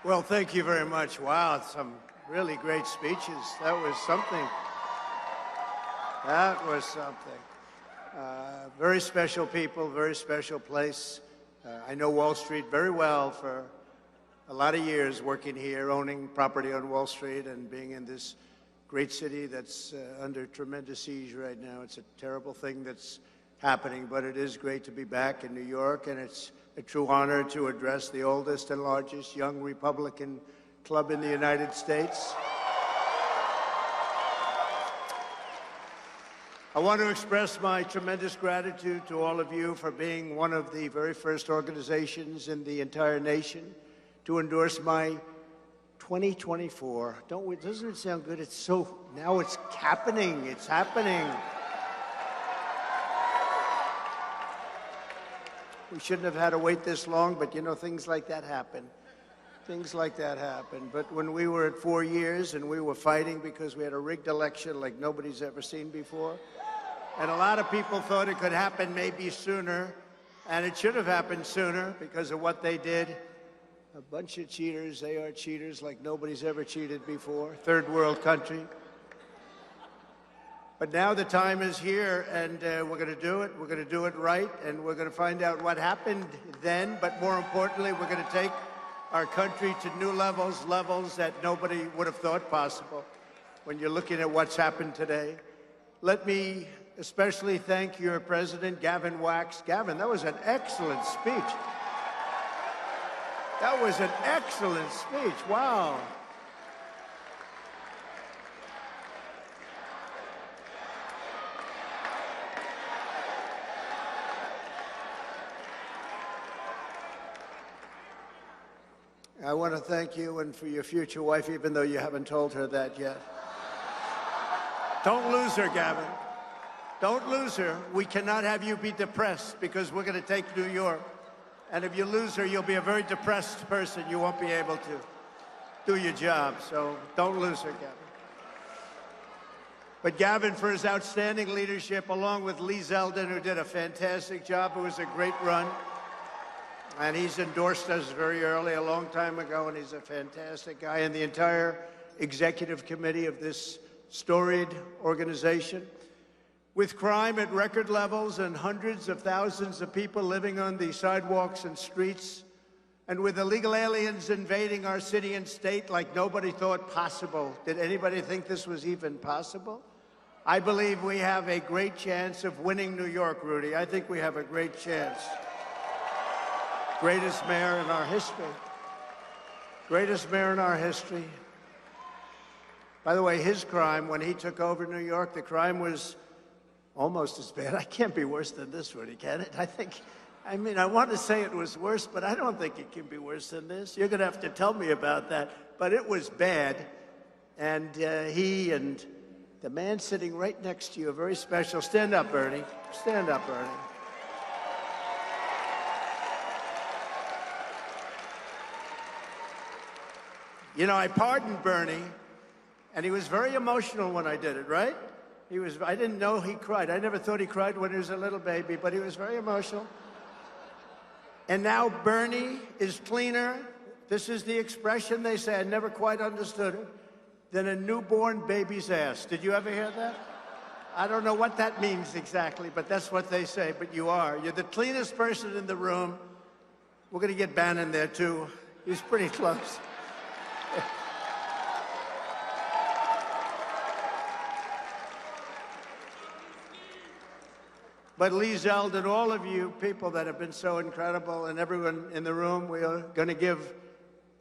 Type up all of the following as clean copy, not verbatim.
Well, thank you very much. Wow, some really great speeches. That was something. That was something. Very special people, very special place. I know Wall Street very well for a lot of years, working here, owning property on Wall Street and being in this great city that's under tremendous siege right now. It's a terrible thing that's happening, but it is great to be back in New York, and it's a true honor to address the oldest and largest young Republican club in the United States. I want to express my tremendous gratitude to all of you for being one of the very first organizations in the entire nation to endorse my 2024. Doesn't it sound good? Now it's happening. It's happening. We shouldn't have had to wait this long, but you know, things like that happen. Things like that happen. But when we were at 4 years and we were fighting because we had a rigged election like nobody's ever seen before, and a lot of people thought it could happen maybe sooner, and it should have happened sooner because of what they did. A bunch of cheaters. They are cheaters like nobody's ever cheated before. Third world country. But now the time is here, and we're going to do it. We're going to do it right, and we're going to find out what happened then. But more importantly, we're going to take our country to new levels that nobody would have thought possible when you're looking at what's happened today. Let me especially thank your president, Gavin Wax. Gavin, that was an excellent speech. That was an excellent speech. Wow. I want to thank you and for your future wife, even though you haven't told her that yet. Don't lose her, Gavin. Don't lose her. We cannot have you be depressed because we're going to take New York. And if you lose her, you'll be a very depressed person. You won't be able to do your job. So don't lose her, Gavin. But Gavin, for his outstanding leadership, along with Lee Zeldin, who did a fantastic job. It was a great run. And he's endorsed us very early, a long time ago, and he's a fantastic guy. And the entire executive committee of this storied organization. With crime at record levels and hundreds of thousands of people living on the sidewalks and streets, and with illegal aliens invading our city and state like nobody thought possible. Did anybody think this was even possible? I believe we have a great chance of winning New York, Rudy. I think we have a great chance. Greatest mayor in our history. Greatest mayor in our history. By the way, his crime, when he took over New York, the crime was almost as bad. I can't be worse than this, Rudy, can it? I mean, I want to say it was worse, but I don't think it can be worse than this. You're going to have to tell me about that. But it was bad. And he and the man sitting right next to you, very special. Stand up, Bernie. Stand up, Bernie. You know, I pardoned Bernie, and he was very emotional when I did it, right? I didn't know he cried. I never thought he cried when he was a little baby, but he was very emotional. And now Bernie is cleaner. This is the expression they say, I never quite understood it, than a newborn baby's ass. Did you ever hear that? I don't know what that means exactly, but that's what they say. But you are. You're the cleanest person in the room. We're going to get Bannon there, too. He's pretty close. But Lee Zeldin, all of you people that have been so incredible, and everyone in the room, we are going to give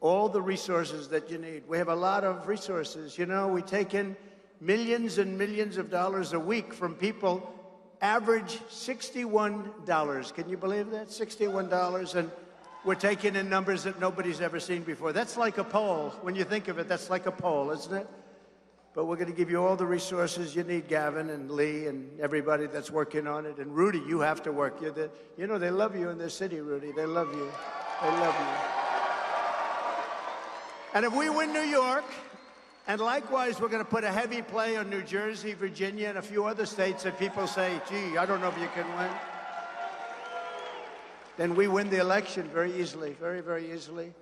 all the resources that you need. We have a lot of resources. You know, we take in millions and millions of dollars a week from people, average $61. Can you believe that? $61. And we're taking in numbers that nobody's ever seen before. That's like a poll. When you think of it, that's like a poll, isn't it? But we're going to give you all the resources you need, Gavin and Lee and everybody that's working on it. And Rudy, you have to work. You know, they love you in this city, Rudy. They love you. They love you. And if we win New York, and likewise, we're going to put a heavy play on New Jersey, Virginia, and a few other states that people say, gee, I don't know if you can win. Then we win the election very easily, very, very easily.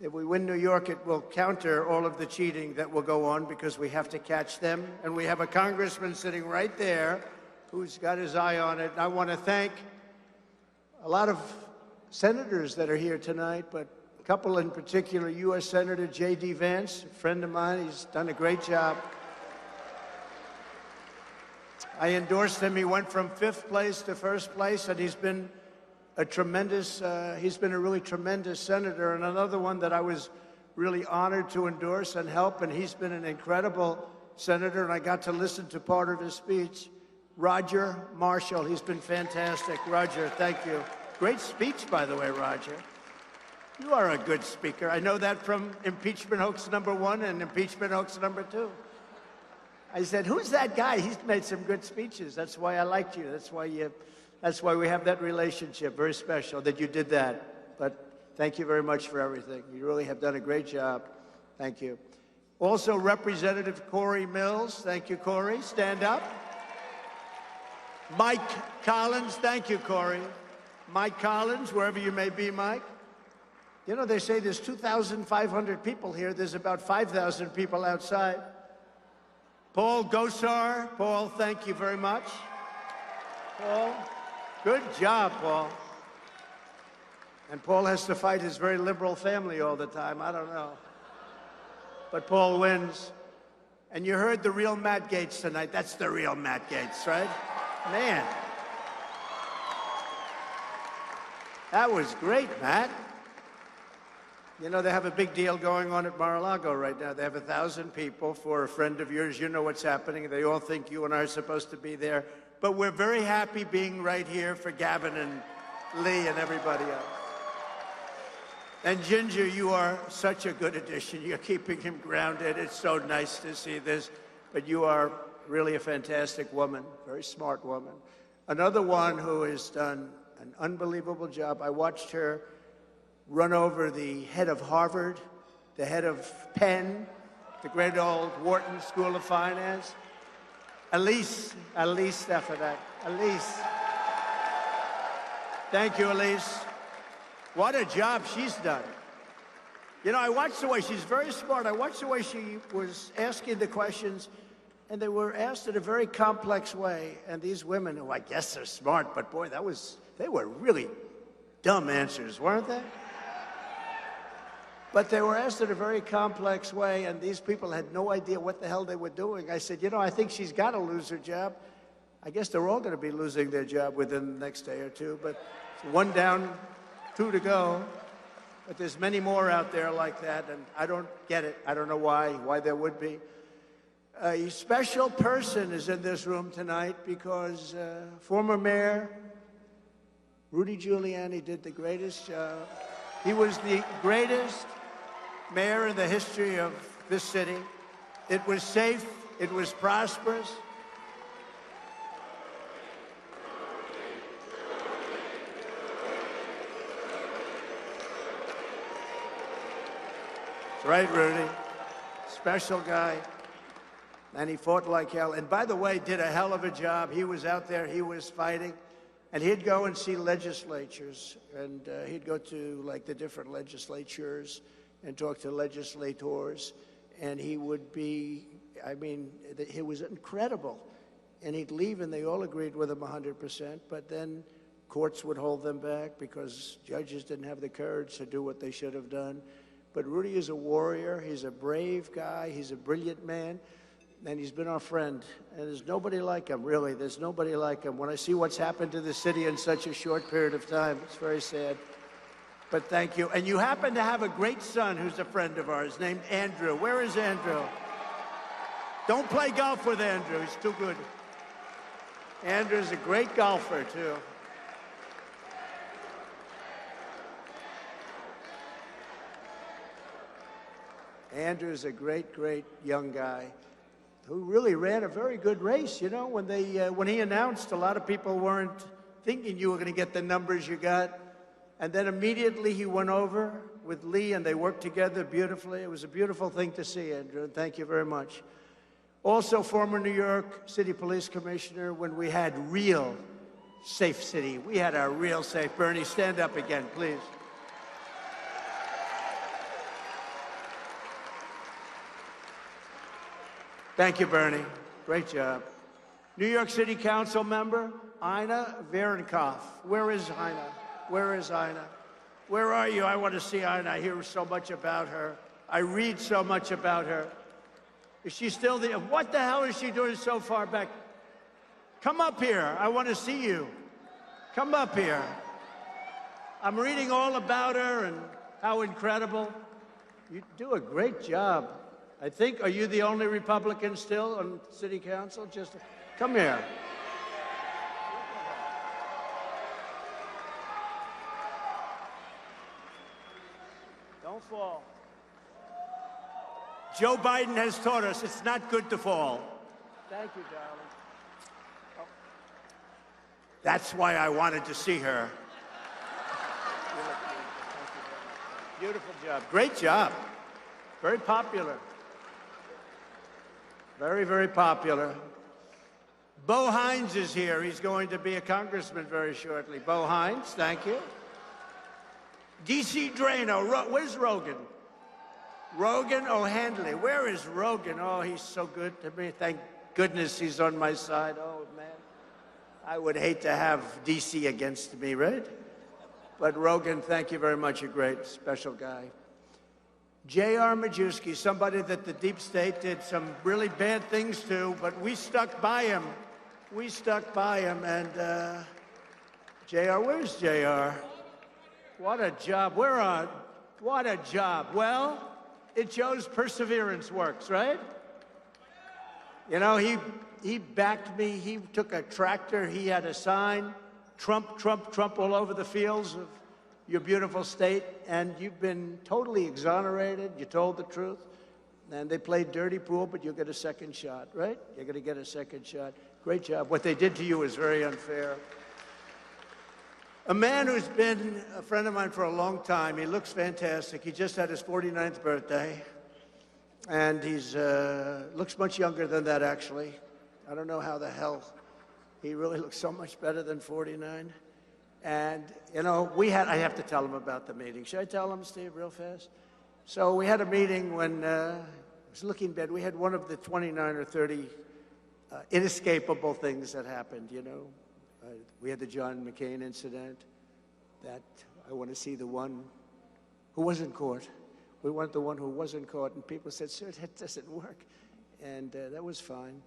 If we win New York, it will counter all of the cheating that will go on because we have to catch them. And we have a congressman sitting right there who's got his eye on it. And I want to thank a lot of senators that are here tonight, but a couple in particular, U.S. Senator J.D. Vance, a friend of mine. He's done a great job. I endorsed him. He went from 5th place to 1st place, and he's been a really tremendous senator. And another one that I was really honored to endorse and help, and he's been an incredible senator, and I got to listen to part of his speech. Roger Marshall, he's been fantastic. Roger, thank you. Great speech, by the way, Roger. You are a good speaker. I know that from impeachment hoax #1 and impeachment hoax #2. I said, who's that guy? He's made some good speeches. That's why I liked you. That's why we have that relationship. Very special that you did that. But thank you very much for everything. You really have done a great job. Thank you. Also, Representative Corey Mills. Thank you, Corey. Stand up. Mike Collins. Thank you, Corey. Mike Collins, wherever you may be, Mike. You know, they say there's 2,500 people here. There's about 5,000 people outside. Paul Gosar. Paul, thank you very much. Paul, good job, Paul. And Paul has to fight his very liberal family all the time. I don't know. But Paul wins. And you heard the real Matt Gaetz tonight. That's the real Matt Gaetz, right? Man. That was great, Matt. You know, they have a big deal going on at Mar-a-Lago right now. They have 1,000 people for a friend of yours. You know what's happening. They all think you and I are supposed to be there. But we're very happy being right here for Gavin and Lee and everybody else. And Ginger, you are such a good addition. You're keeping him grounded. It's so nice to see this. But you are really a fantastic woman, very smart woman. Another one who has done an unbelievable job. I watched her run over the head of Harvard, the head of Penn, the great old Wharton School of Finance. Elise Stefanak. Elise. Thank you, Elise. What a job she's done. You know, I watched the way, she's very smart. I watched the way she was asking the questions, and they were asked in a very complex way. And these women, who I guess are smart, but boy, they were really dumb answers, weren't they? But they were asked in a very complex way, and these people had no idea what the hell they were doing. I said, you know, I think she's got to lose her job. I guess they're all going to be losing their job within the next day or two, but it's 1 down, 2 to go. But there's many more out there like that, and I don't get it. I don't know why there would be. A special person is in this room tonight because former Mayor Rudy Giuliani did the greatest job. He was the greatest mayor in the history of this city. It was safe. It was prosperous. That's right, Rudy. Special guy. And he fought like hell. And by the way, did a hell of a job. He was out there. He was fighting. And he'd go and see legislatures. And he'd go to, like, the different legislatures and talk to legislators. And he would be, I mean, it was incredible. And he'd leave, and they all agreed with him 100%. But then courts would hold them back because judges didn't have the courage to do what they should have done. But Rudy is a warrior. He's a brave guy. He's a brilliant man. And he's been our friend. And there's nobody like him, really. There's nobody like him. When I see what's happened to the city in such a short period of time, it's very sad. But thank you. And you happen to have a great son who's a friend of ours named Andrew. Where is Andrew? Don't play golf with Andrew. He's too good. Andrew's a great golfer, too. Andrew's a great, great young guy who really ran a very good race. You know, when he announced, a lot of people weren't thinking you were going to get the numbers you got. And then immediately he went over with Lee, and they worked together beautifully. It was a beautiful thing to see, Andrew, and thank you very much. Also, former New York City Police Commissioner, when we had real safe city. We had a real safe. Bernie, stand up again, please. Thank you, Bernie. Great job. New York City Council member, Ina Verenkopf. Where is Ina? Where is Ina? Where are you? I want to see Ina. I hear so much about her. I read so much about her. Is she still there? What the hell is she doing so far back? Come up here. I want to see you. Come up here. I'm reading all about her and how incredible. You do a great job. I think, are you the only Republican still on City Council? Just come here. Don't fall. Joe Biden has taught us it's not good to fall. Thank you, darling. Oh. That's why I wanted to see her. Beautiful job. Great job. Very popular. Very, very popular. Bo Hines is here. He's going to be a congressman very shortly. Bo Hines, thank you. D.C. Drano. Where's Rogan? Rogan O'Handley. Where is Rogan? Oh, he's so good to me. Thank goodness he's on my side. Oh, man. I would hate to have D.C. against me, right? But Rogan, thank you very much. A great, special guy. J.R. Majewski, somebody that the deep state did some really bad things to, but we stuck by him. We stuck by him, and J.R., where's J.R.? What a job. We're on. What a job. Well, it shows perseverance works, right? You know, he backed me. He took a tractor. He had a sign, Trump, Trump, Trump all over the fields of your beautiful state, and you've been totally exonerated. You told the truth, and they played dirty pool, but you'll get a second shot, right? You're going to get a second shot. Great job. What they did to you is very unfair. A man who's been a friend of mine for a long time. He looks fantastic. He just had his 49th birthday, and he's looks much younger than that, actually. I don't know how the hell he really looks so much better than 49. And, you know, I have to tell him about the meeting. Should I tell him, Steve, real fast? So we had a meeting when I was looking bad. We had one of the 29 or 30 inescapable things that happened, you know. We had the John McCain incident. That I want to see the one who wasn't caught. We want the one who wasn't caught. And people said, sir, that doesn't work. And that was fine.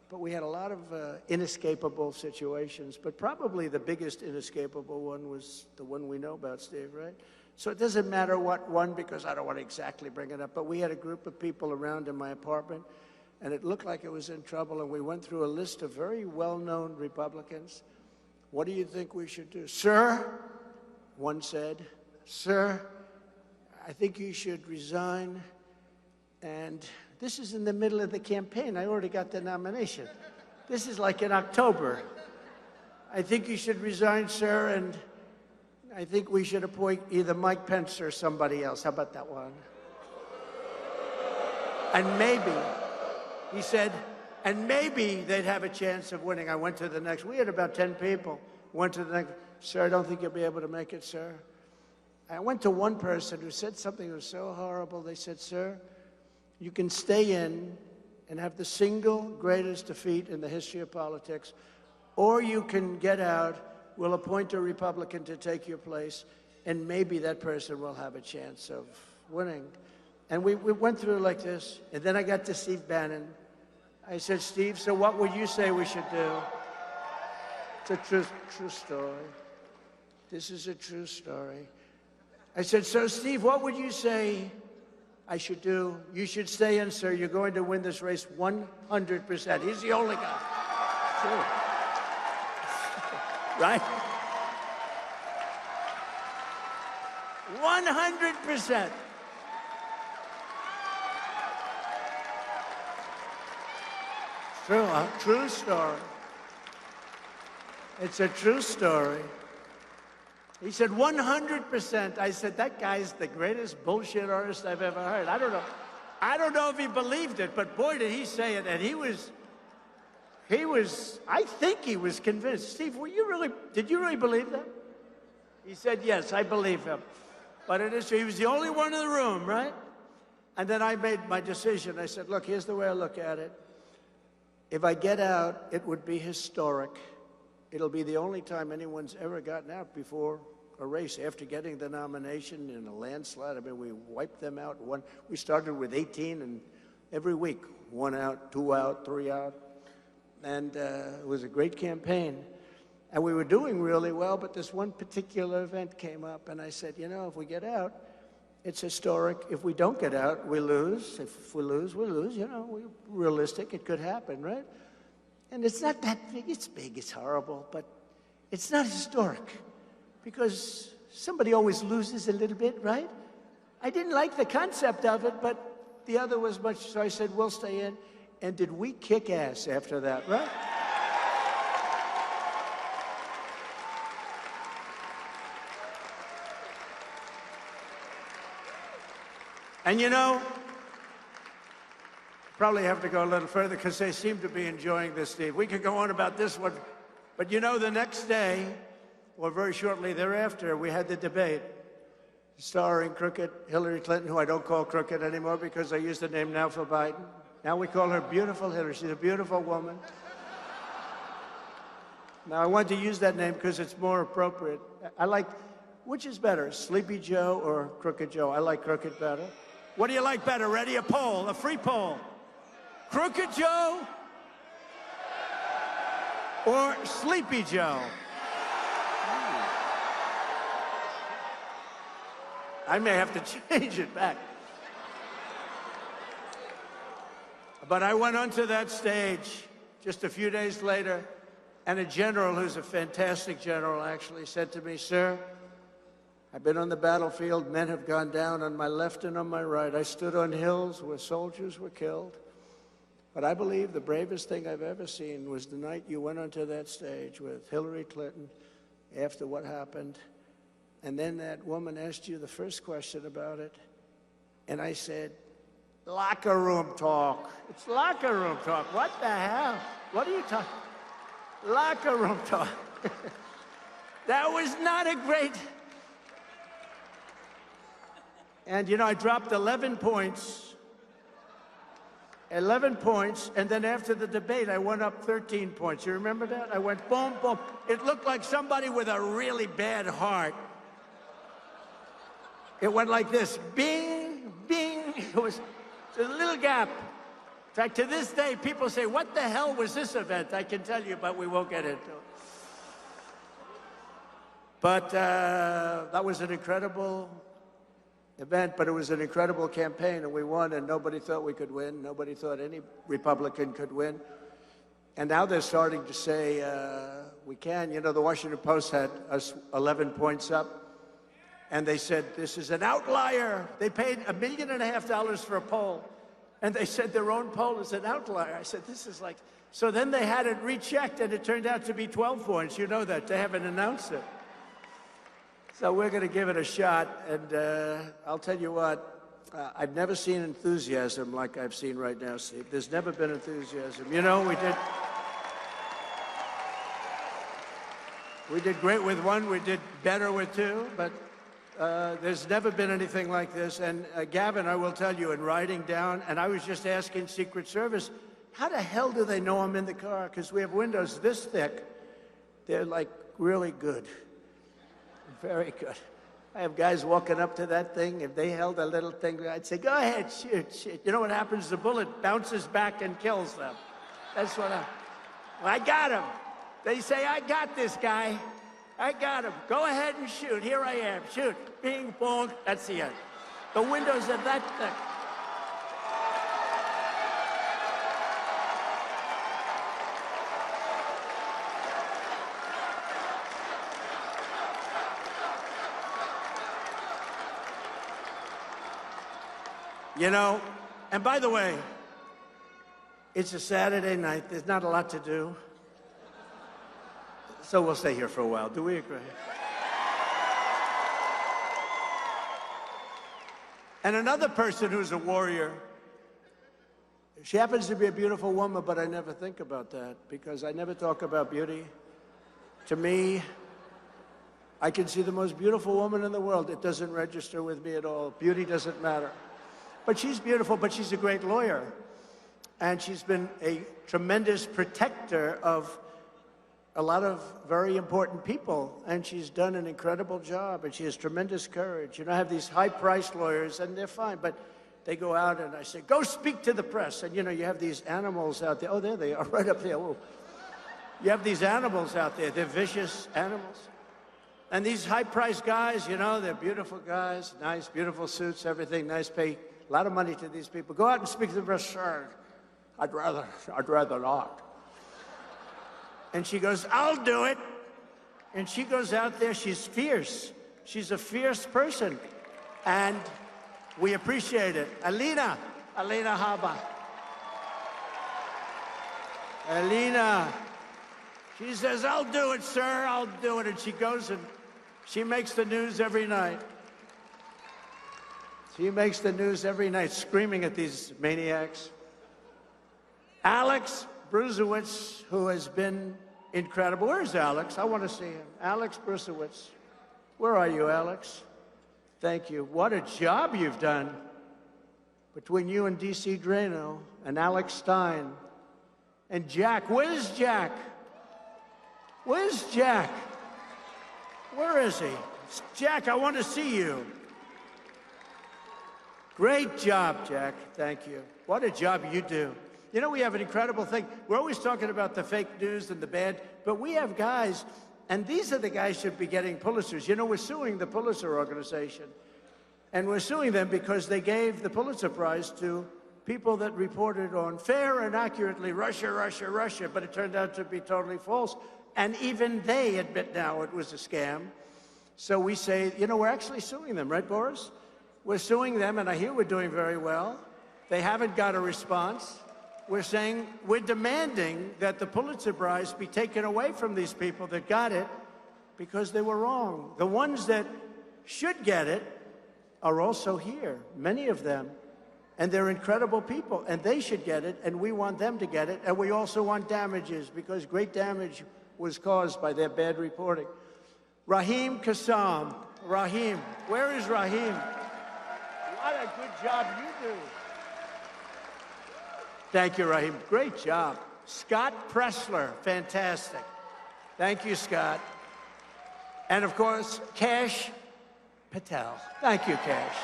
But we had a lot of inescapable situations, but probably the biggest inescapable one was the one we know about, Steve, right? So it doesn't matter what one, because I don't want to exactly bring it up, but we had a group of people around in my apartment, and it looked like it was in trouble, and we went through a list of very well-known Republicans. What do you think we should do? Sir, one said, sir, I think you should resign, and this is in the middle of the campaign. I already got the nomination. This is like in October. I think you should resign, sir, and I think we should appoint either Mike Pence or somebody else. How about that one? And maybe, he said, and maybe they'd have a chance of winning. I went to the next. We had about 10 people. Went to the next. Sir, I don't think you'll be able to make it, sir. I went to one person who said something that was so horrible. They said, sir, you can stay in and have the single greatest defeat in the history of politics, or you can get out, we'll appoint a Republican to take your place, and maybe that person will have a chance of winning. And we went through like this, and then I got to Steve Bannon. I said, Steve, so what would you say we should do? It's a true story. This is a true story. I said, so Steve, what would you say I should do? You should stay in, sir. You're going to win this race 100%. He's the only guy. True. Right? 100%. True, a true story. It's a true story. He said 100%. I said, that guy's the greatest bullshit artist I've ever heard. I don't know if he believed it, but boy, did he say it. And he was, I think he was convinced. Steve, did you really believe that? He said, yes, I believe him. But it is true. He was the only one in the room, right? And then I made my decision. I said, look, here's the way I look at it. If I get out, it would be historic. It'll be the only time anyone's ever gotten out before a race after getting the nomination in a landslide. I mean, we wiped them out. We started with 18, and every week, 1 out, 2 out, 3 out. And it was a great campaign. And we were doing really well, but this one particular event came up, and I said, you know, if we get out, it's historic. If we don't get out, we lose. If we lose, we lose. You know, we're realistic. It could happen, right? And it's not that big. It's big. It's horrible. But it's not historic because somebody always loses a little bit, right? I didn't like the concept of it, but the other was much. So I said, we'll stay in. And did we kick ass after that, right? And you know, probably have to go a little further because they seem to be enjoying this, Steve. We could go on about this one, but you know, the next day, or very shortly thereafter, we had the debate starring crooked Hillary Clinton, who I don't call crooked anymore because I use the name now for Biden. Now we call her Beautiful Hillary. She's a beautiful woman. Now I want to use that name because it's more appropriate. I like, which is better, Sleepy Joe or Crooked Joe? I like Crooked better. What do you like better? Ready? A poll, a free poll. Crooked Joe or Sleepy Joe? I may have to change it back. But I went onto that stage just a few days later, and a general, who's a fantastic general, actually said to me, sir, I've been on the battlefield. Men have gone down on my left and on my right. I stood on hills where soldiers were killed. But I believe the bravest thing I've ever seen was the night you went onto that stage with Hillary Clinton after what happened. And then that woman asked you the first question about it. And I said, locker room talk. It's locker room talk. What the hell? What are you talking? Locker room talk. That was not a great... And, you know, I dropped 11 points. 11 points, and then after the debate, I went up 13 points. You remember that? I went boom, boom. It looked like somebody with a really bad heart. It went like this, bing, bing. It was a little gap. In fact, to this day, people say, what the hell was this event? I can tell you, but we won't get into it. But that was an incredible event, but it was an incredible campaign, and we won, and nobody thought we could win. Nobody thought any Republican could win. And now they're starting to say we can. You know, the Washington Post had us 11 points up, and they said, this is an outlier. They paid $1.5 million for a poll, and they said their own poll is an outlier. I said, this is like... So then they had it rechecked, and it turned out to be 12 points. You know that. They haven't announced it. So we're going to give it a shot, and I'll tell you what, I've never seen enthusiasm like I've seen right now, Steve. There's never been enthusiasm. You know, we did great with one, we did better with two, but there's never been anything like this. And Gavin, I will tell you, in riding down, and I was just asking Secret Service, how the hell do they know I'm in the car? Because we have windows this thick. They're like really good. Very good. I have guys walking up to that thing. If they held a little thing, I'd say, go ahead, shoot, shoot. You know what happens? The bullet bounces back and kills them. That's what I got him. They say, I got this guy. I got him. Go ahead and shoot. Here I am. Shoot. Bing, bong. That's the end. The windows are that thick. You know, and by the way, it's a Saturday night. There's not a lot to do. So we'll stay here for a while. Do we agree? And another person who's a warrior, she happens to be a beautiful woman, but I never think about that because I never talk about beauty. To me, I can see the most beautiful woman in the world. It doesn't register with me at all. Beauty doesn't matter. But she's beautiful, but she's a great lawyer. And she's been a tremendous protector of a lot of very important people. And she's done an incredible job, and she has tremendous courage. You know, I have these high-priced lawyers, and they're fine, but they go out and I say, go speak to the press. And, you know, you have these animals out there. Oh, there they are, right up there. Whoa. You have these animals out there. They're vicious animals. And these high-priced guys, you know, they're beautiful guys, nice, beautiful suits, everything, nice pay, a lot of money to these people. Go out and speak to the press. Sure, I'd rather not. And she goes, I'll do it. And she goes out there, she's fierce. She's a fierce person. And we appreciate it. Alina Haba. Alina, she says, I'll do it, sir, I'll do it. And she goes and she makes the news every night. She makes the news every night, screaming at these maniacs. Alex Brusewitz, who has been incredible. Where's Alex? I want to see him. Alex Brusewitz. Where are you, Alex? Thank you. What a job you've done between you and D.C. Drano and Alex Stein and Jack. Where's Jack? Where's Jack? Where is he? Jack, I want to see you. Great job, Jack. Thank you. What a job you do. You know, we have an incredible thing. We're always talking about the fake news and the bad, but we have guys, and these are the guys who should be getting Pulitzers. You know, we're suing the Pulitzer Organization, and we're suing them because they gave the Pulitzer Prize to people that reported on fair and accurately Russia, Russia, Russia, but it turned out to be totally false. And even they admit now it was a scam. So we say, you know, we're actually suing them, right, Boris? We're suing them, and I hear we're doing very well. They haven't got a response. We're saying, we're demanding that the Pulitzer Prize be taken away from these people that got it because they were wrong. The ones that should get it are also here, many of them. And they're incredible people, and they should get it, and we want them to get it. And we also want damages, because great damage was caused by their bad reporting. Raheem Kassam. Raheem. Where is Raheem? What a good job you do. Thank you, Raheem. Great job. Scott Pressler. Fantastic. Thank you, Scott. And, of course, Kash Patel. Thank you, Kash.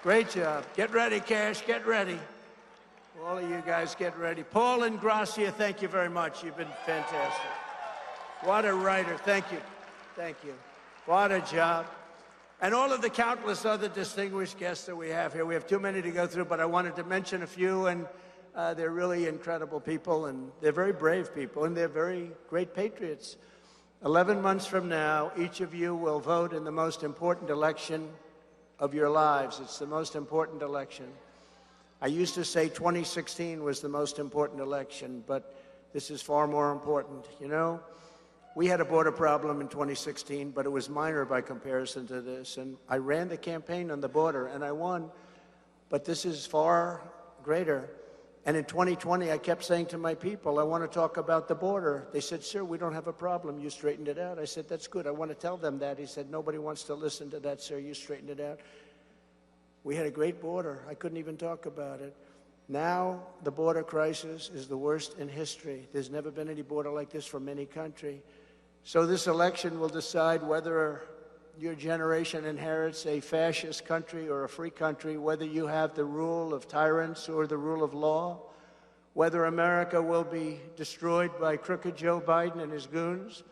Great job. Get ready, Kash. Get ready. All of you guys get ready. Paul and Gracia, thank you very much. You've been fantastic. What a writer. Thank you. Thank you. What a job. And all of the countless other distinguished guests that we have here. We have too many to go through, but I wanted to mention a few, and they're really incredible people, and they're very brave people, and they're very great patriots. 11 months from now, each of you will vote in the most important election of your lives. It's the most important election. I used to say 2016 was the most important election, but this is far more important. You know, we had a border problem in 2016, but it was minor by comparison to this. And I ran the campaign on the border, and I won. But this is far greater. And in 2020, I kept saying to my people, I want to talk about the border. They said, sir, we don't have a problem. You straightened it out. I said, that's good. I want to tell them that. He said, nobody wants to listen to that, sir. You straightened it out. We had a great border. I couldn't even talk about it. Now, the border crisis is the worst in history. There's never been any border like this from any country. So this election will decide whether your generation inherits a fascist country or a free country, whether you have the rule of tyrants or the rule of law, whether America will be destroyed by crooked Joe Biden and his goons,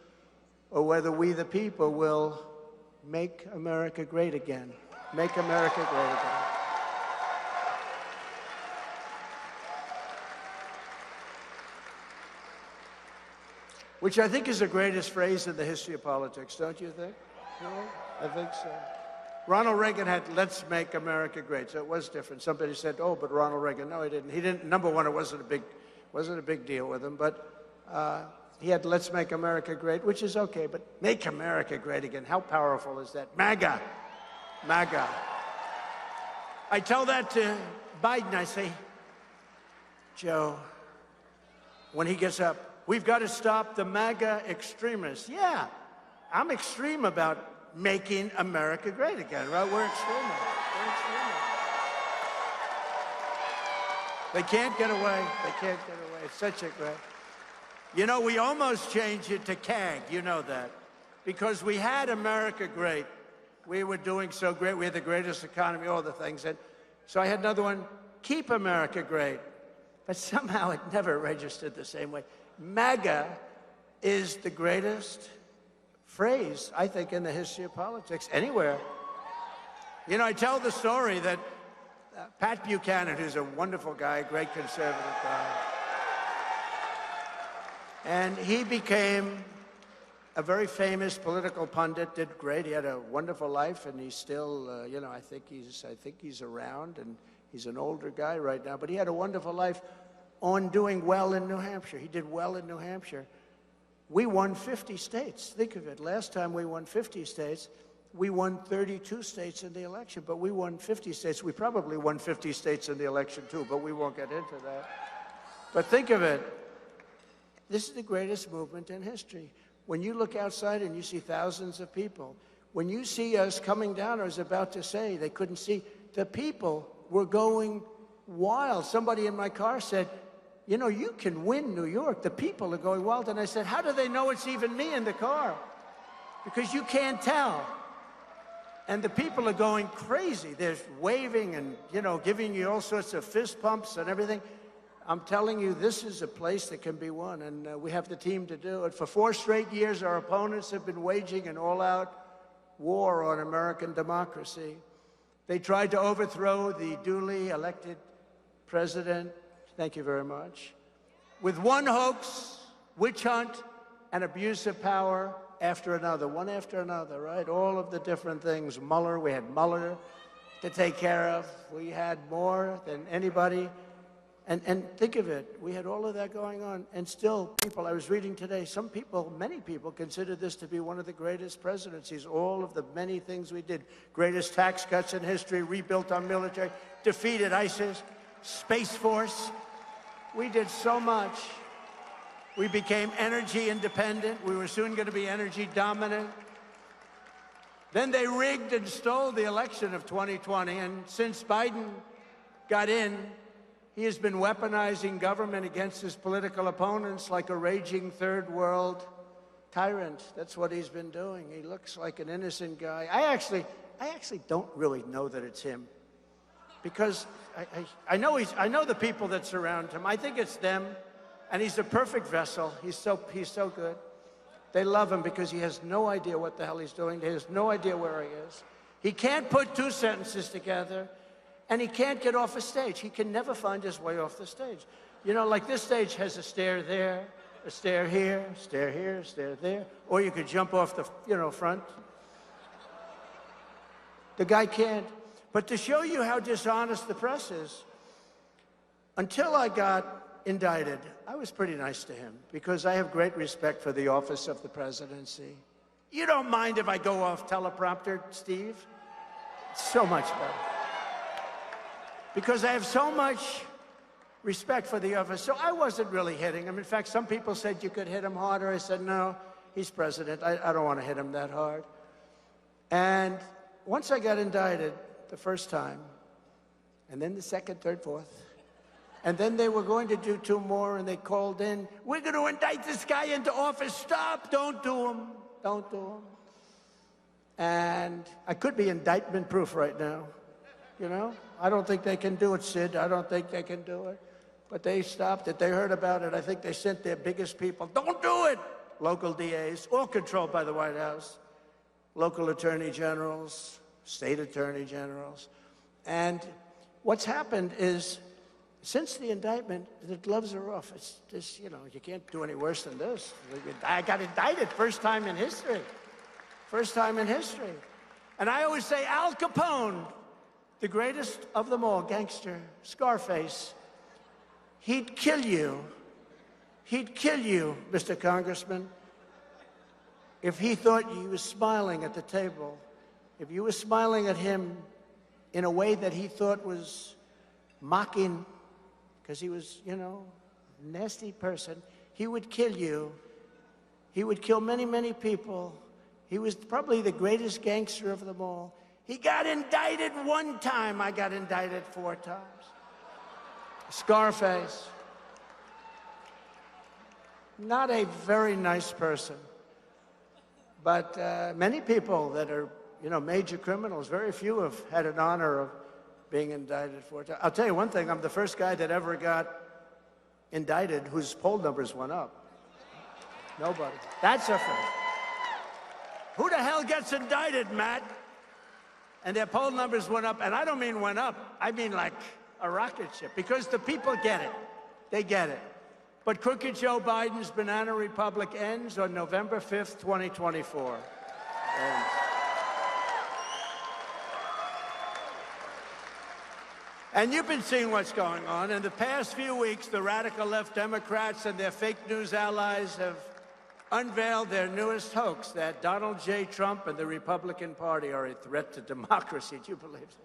or whether we, the people, will make America great again. Make America great again. Which I think is the greatest phrase in the history of politics, don't you think? You know, I think so. Ronald Reagan had, let's make America great, so it was different. Somebody said, oh, but Ronald Reagan, no, he didn't. He didn't, number one, it wasn't a big deal with him, but he had, let's make America great, which is okay, but make America great again. How powerful is that? MAGA. MAGA. I tell that to Biden. I say, Joe, when he gets up, we've got to stop the MAGA extremists. Yeah, I'm extreme about making America great again, right? We're extremely. They can't get away. They can't get away. It's such a great. You know, we almost changed it to CAG. You know that. Because we had America great. We were doing so great. We had the greatest economy, all the things. And so I had another one, keep America great. But somehow it never registered the same way. MAGA is the greatest phrase, I think, in the history of politics, anywhere. You know, I tell the story that Pat Buchanan, who's a wonderful guy, a great conservative guy, and he became a very famous political pundit, did great. He had a wonderful life, and he's still, you know, I think he's around, and he's an older guy right now, but he had a wonderful life on doing well in New Hampshire. He did well in New Hampshire. We won 50 states. Think of it. Last time we won 50 states, we won 32 states in the election, but we won 50 states. We probably won 50 states in the election too, but we won't get into that. But think of it. This is the greatest movement in history. When you look outside and you see thousands of people, when you see us coming down, I was about to say, they couldn't see, the people were going wild. Somebody in my car said, you know, you can win New York. The people are going wild. And I said, how do they know it's even me in the car? Because you can't tell. And the people are going crazy. They're waving and, you know, giving you all sorts of fist pumps and everything. I'm telling you, this is a place that can be won, and we have the team to do it. For 4 straight years, our opponents have been waging an all-out war on American democracy. They tried to overthrow the duly elected president, thank you very much, with one hoax, witch hunt, and abuse of power after another, one after another, right? All of the different things. Mueller, we had Mueller to take care of. We had more than anybody. And think of it, we had all of that going on, and still people, I was reading today, some people, many people consider this to be one of the greatest presidencies, all of the many things we did. Greatest tax cuts in history, rebuilt our military, defeated ISIS, Space Force. We did so much. We became energy independent. We were soon going to be energy dominant. Then they rigged and stole the election of 2020, and since Biden got in, he has been weaponizing government against his political opponents like a raging third world tyrant. That's what he's been doing. He looks like an innocent guy. I actually don't really know that it's him, because I know the people that surround him. I think it's them, and he's a perfect vessel. He's so good. They love him because he has no idea what the hell he's doing. He has no idea where he is. He can't put 2 sentences together. And he can't get off a stage. He can never find his way off the stage. You know, like this stage has a stair there, a stair here, a stair there. Or you could jump off the, you know, front. The guy can't. But to show you how dishonest the press is, until I got indicted, I was pretty nice to him because I have great respect for the office of the presidency. You don't mind if I go off teleprompter, Steve? It's so much better. Because I have so much respect for the office. So I wasn't really hitting him. In fact, some people said you could hit him harder. I said, no, he's president. I don't want to hit him that hard. And once I got indicted the first time, and then the second, third, fourth, and then they were going to do 2 more, and they called in, we're going to indict this guy into office. Stop, don't do him. Don't do him. And I could be indictment proof right now. You know, I don't think they can do it, Sid. I don't think they can do it. But they stopped it. They heard about it. I think they sent their biggest people. Don't do it! Local DAs, all controlled by the White House. Local attorney generals, state attorney generals. And what's happened is, since the indictment, the gloves are off. It's just, you know, you can't do any worse than this. I got indicted, first time in history. First time in history. And I always say Al Capone, the greatest of them all, gangster, Scarface, he'd kill you. He'd kill you, Mr. Congressman, if he thought you were smiling at the table. If you were smiling at him in a way that he thought was mocking, because he was, you know, a nasty person, he would kill you. He would kill many, many people. He was probably the greatest gangster of them all. He got indicted one time. I got indicted 4 times. Scarface. Not a very nice person. But many people that are, major criminals, very few have had an honor of being indicted 4 times. I'll tell you one thing, I'm the first guy that ever got indicted whose poll numbers went up. Nobody. That's a fact. Who the hell gets indicted, Matt? And their poll numbers went up, and I don't mean went up, I mean like a rocket ship, because the people get it. They get it. But crooked Joe Biden's banana republic ends on November 5th, 2024. And you've been seeing what's going on. In the past few weeks, the radical left Democrats and their fake news allies have unveiled their newest hoax, that Donald J. Trump and the Republican Party are a threat to democracy. Do you believe it?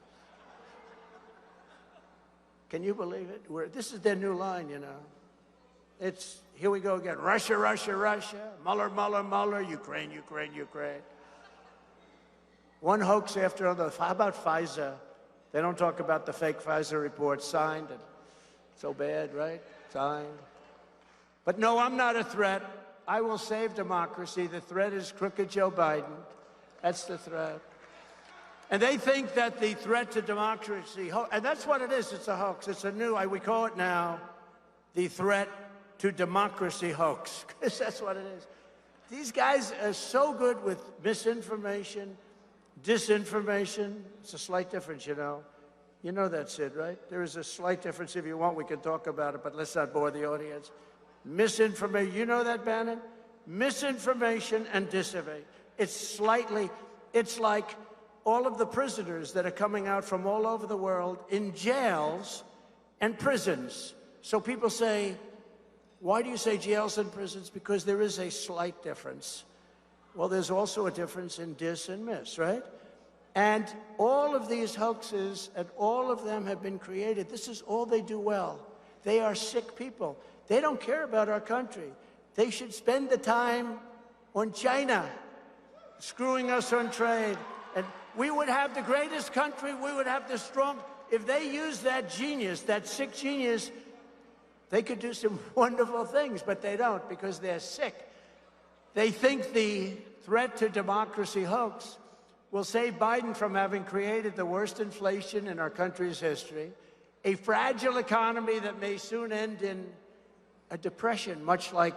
Can you believe it? This is their new line, It's, here we go again. Russia, Russia, Russia. Mueller, Mueller, Mueller. Ukraine, Ukraine, Ukraine. One hoax after another. How about Pfizer? They don't talk about the fake Pfizer report signed. And so bad, right? Signed. But no, I'm not a threat. I will save democracy. The threat is crooked Joe Biden. That's the threat. And they think that the threat to democracy, and that's what it is. It's a hoax. It's a new, we call it now, the threat to democracy hoax, because that's what it is. These guys are so good with misinformation, disinformation. It's a slight difference, You know that, Sid, right? There is a slight difference. If you want, we can talk about it, but let's not bore the audience. Misinformation, you know that, Bannon? Misinformation and disinformation. It's like all of the prisoners that are coming out from all over the world in jails and prisons. So people say, why do you say jails and prisons? Because there is a slight difference. Well, there's also a difference in dis and mis, right? And all of these hoaxes, and all of them have been created. This is all they do well. They are sick people. They don't care about our country. They should spend the time on China, screwing us on trade. And we would have the greatest country. We would have the strong. If they use that genius, that sick genius, they could do some wonderful things, but they don't because they're sick. They think the threat to democracy hoax will save Biden from having created the worst inflation in our country's history, a fragile economy that may soon end in a depression, much like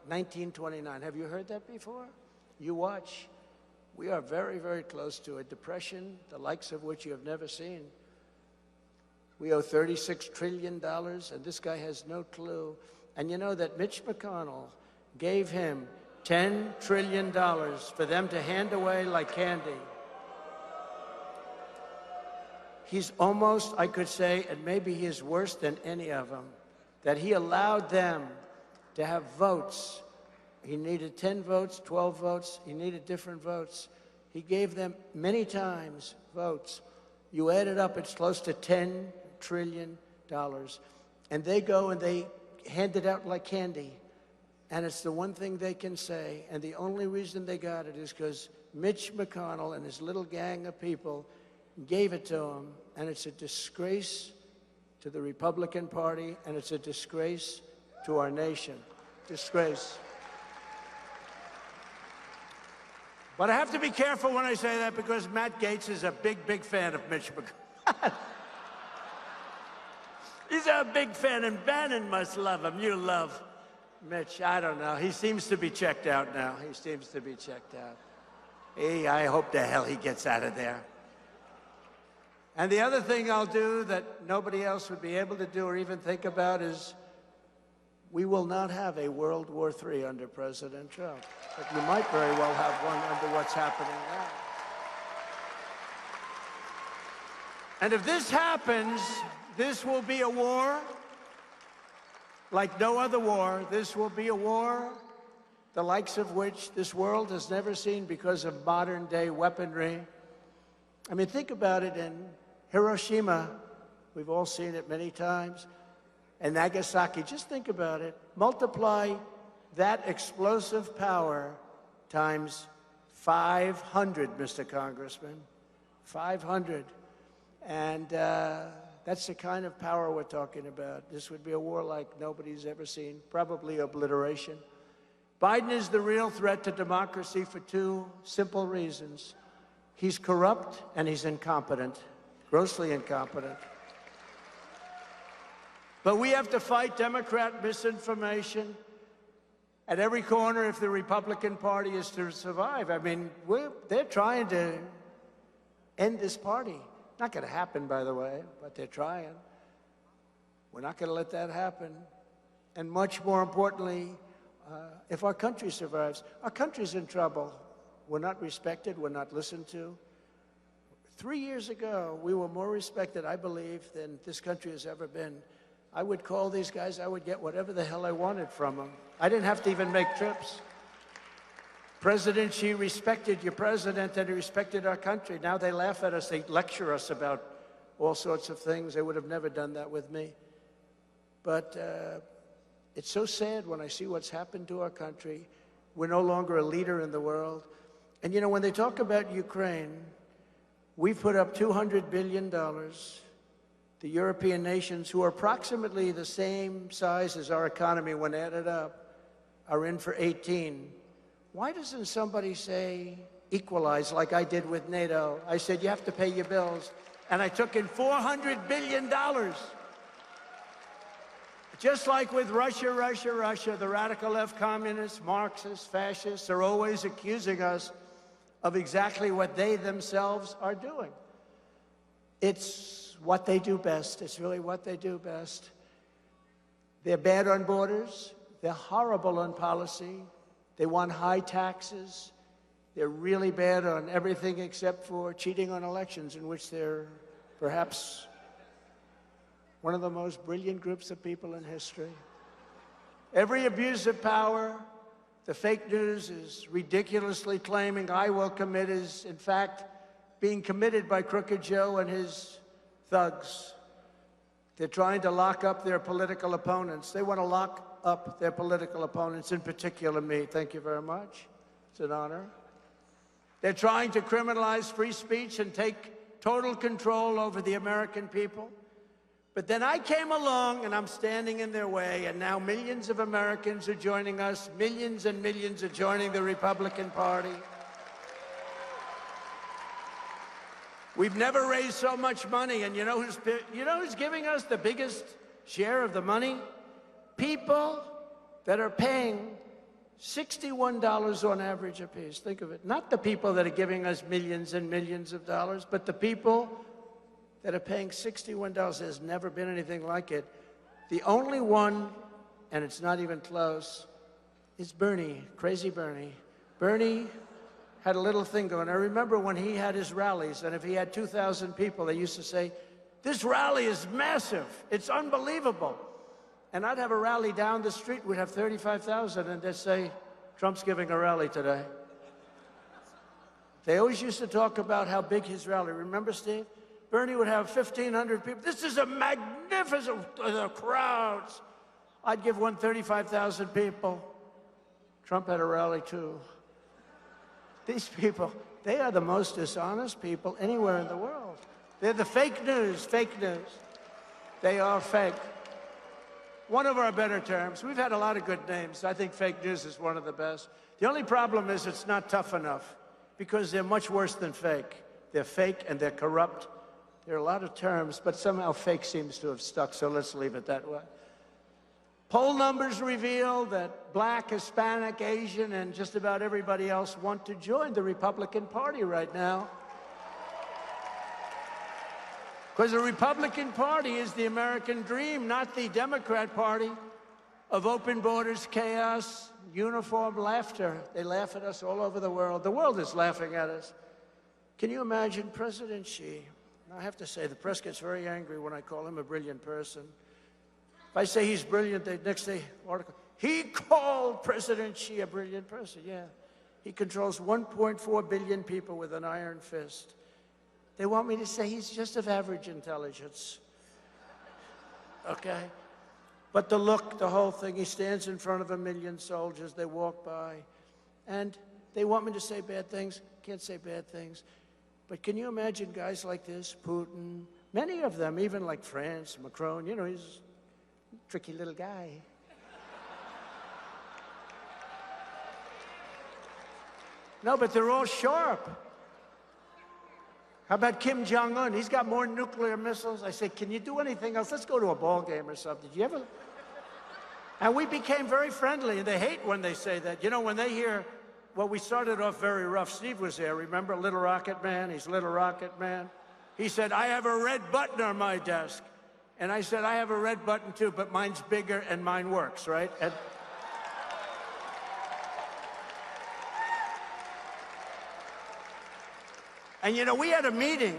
1929. Have you heard that before? You watch. We are very, very close to a depression, the likes of which you have never seen. We owe $36 trillion, and this guy has no clue. And you know that Mitch McConnell gave him $10 trillion for them to hand away like candy. He's almost, I could say, and maybe he is worse than any of them, that he allowed them to have votes. He needed 10 votes, 12 votes. He needed different votes. He gave them many times votes. You add it up, it's close to $10 trillion. And they go and they hand it out like candy. And it's the one thing they can say. And the only reason they got it is because Mitch McConnell and his little gang of people gave it to him. And it's a disgrace to the Republican Party, and it's a disgrace to our nation. Disgrace. But I have to be careful when I say that because Matt Gaetz is a big, big fan of Mitch McConnell. He's a big fan, and Bannon must love him. You love Mitch. I don't know. He seems to be checked out now. He seems to be checked out. I hope the hell he gets out of there. And the other thing I'll do that nobody else would be able to do or even think about is we will not have a World War III under President Trump. But you might very well have one under what's happening now. And if this happens, this will be a war like no other war. This will be a war the likes of which this world has never seen because of modern-day weaponry. I mean, think about it. In Hiroshima, we've all seen it many times, and Nagasaki, just think about it. Multiply that explosive power times 500, Mr. Congressman. 500. And that's the kind of power we're talking about. This would be a war like nobody's ever seen, probably obliteration. Biden is the real threat to democracy for two simple reasons. He's corrupt and he's incompetent, grossly incompetent. But we have to fight Democrat misinformation at every corner if the Republican Party is to survive. I mean, they're trying to end this party. Not going to happen, by the way, but they're trying. We're not going to let that happen. And much more importantly, if our country survives, our country's in trouble. We're not respected. We're not listened to. 3 years ago, we were more respected, I believe, than this country has ever been. I would call these guys. I would get whatever the hell I wanted from them. I didn't have to even make trips. President Xi respected your president, and he respected our country. Now they laugh at us. They lecture us about all sorts of things. They would have never done that with me. But it's so sad when I see what's happened to our country. We're no longer a leader in the world. And, you know, when they talk about Ukraine, we've put up $200 billion. The European nations, who are approximately the same size as our economy when added up, are in for 18. Why doesn't somebody say equalize like I did with NATO? I said, you have to pay your bills. And I took in $400 billion. Just like with Russia, the radical left communists, Marxists, fascists are always accusing us of exactly what they themselves are doing. It's what they do best. It's really what they do best. They're bad on borders. They're horrible on policy. They want high taxes. They're really bad on everything except for cheating on elections, in which they're perhaps one of the most brilliant groups of people in history. Every abuse of power, the fake news is ridiculously claiming I will commit is, in fact, being committed by Crooked Joe and his thugs. They're trying to lock up their political opponents. They want to lock up their political opponents, in particular me. Thank you very much. It's an honor. They're trying to criminalize free speech and take total control over the American people. But then I came along, and I'm standing in their way, and now millions of Americans are joining us. Millions and millions are joining the Republican Party. We've never raised so much money, and you know who's giving us the biggest share of the money? People that are paying $61 on average apiece. Think of it. Not the people that are giving us millions and millions of dollars, but the people that are paying $61. There's never been anything like it. The only one, and it's not even close, is Bernie, crazy Bernie. Bernie had a little thing going. I remember when he had his rallies, and if he had 2,000 people, they used to say, this rally is massive. It's unbelievable. And I'd have a rally down the street. We'd have 35,000, and they'd say, Trump's giving a rally today. They always used to talk about how big his rally. Remember, Steve? Bernie would have 1,500 people. This is a magnificent, the crowds. I'd give one 35,000 people. Trump had a rally, too. These people, they are the most dishonest people anywhere in the world. They're the fake news, fake news. They are fake. One of our better terms. We've had a lot of good names. I think fake news is one of the best. The only problem is it's not tough enough, because they're much worse than fake. They're fake and they're corrupt. There are a lot of terms, but somehow fake seems to have stuck, so let's leave it that way. Poll numbers reveal that Black, Hispanic, Asian, and just about everybody else want to join the Republican Party right now. Because the Republican Party is the American dream, not the Democrat Party of open borders, chaos, uniform laughter. They laugh at us all over the world. The world is laughing at us. Can you imagine President Xi? I have to say, the press gets very angry when I call him a brilliant person. If I say he's brilliant, the next day, article, he called President Xi a brilliant person. Yeah. He controls 1.4 billion people with an iron fist. They want me to say he's just of average intelligence. Okay? But the look, the whole thing, he stands in front of 1 million soldiers, they walk by. And They want me to say bad things. Can't say bad things. But can you imagine guys like this, Putin, many of them, even like France, Macron, you know, he's a tricky little guy. No, but they're all sharp. How about Kim Jong-un? He's got more nuclear missiles. I said, can you do anything else? Let's go to a ball game or something. Did you ever? And we became very friendly, and they hate when they say that. You know, when they hear, well, we started off very rough. Steve was there, remember? Little Rocket Man? He's Little Rocket Man. He said, I have a red button on my desk. And I said, I have a red button too, but mine's bigger and mine works, right? And you know, we had a meeting.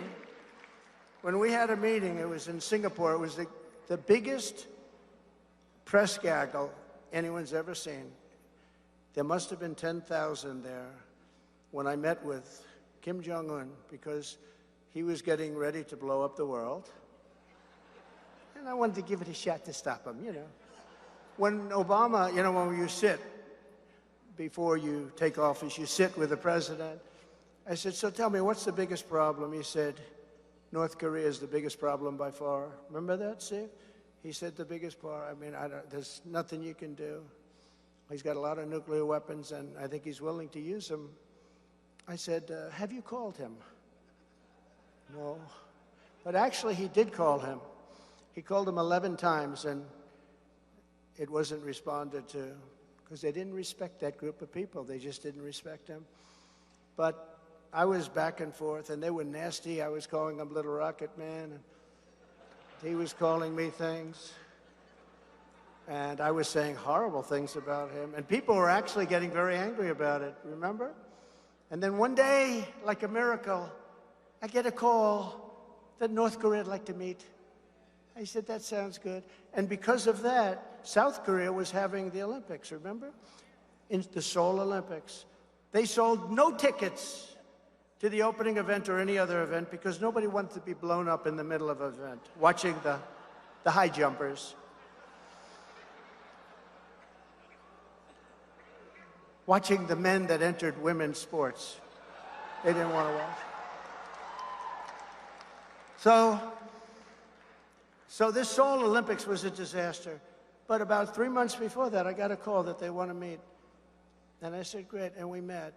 When we had a meeting, it was in Singapore. It was the biggest press gaggle anyone's ever seen. There must have been 10,000 there when I met with Kim Jong-un, because he was getting ready to blow up the world. And I wanted to give it a shot to stop him, you know. When Obama, you know, when you sit, before you take office, you sit with the president. I said, so tell me, what's the biggest problem? He said, North Korea is the biggest problem by far. Remember that, Steve? He said the biggest part. I mean, there's nothing you can do. He's got a lot of nuclear weapons, and I think he's willing to use them. I said, have you called him? No. But actually, he did call him. He called him 11 times, and it wasn't responded to, because they didn't respect that group of people. They just didn't respect him. But I was back and forth, and they were nasty. I was calling him Little Rocket Man, and he was calling me things. And I was saying horrible things about him. And people were actually getting very angry about it, remember? And then one day, like a miracle, I get a call that North Korea would like to meet. I said, that sounds good. And because of that, South Korea was having the Olympics, remember? In the Seoul Olympics. They sold no tickets to the opening event or any other event because nobody wanted to be blown up in the middle of an event, watching the high jumpers. Watching the men that entered women's sports. They didn't want to watch. So this Seoul Olympics was a disaster. But about 3 months before that, I got a call that they want to meet. And I said, great, and we met.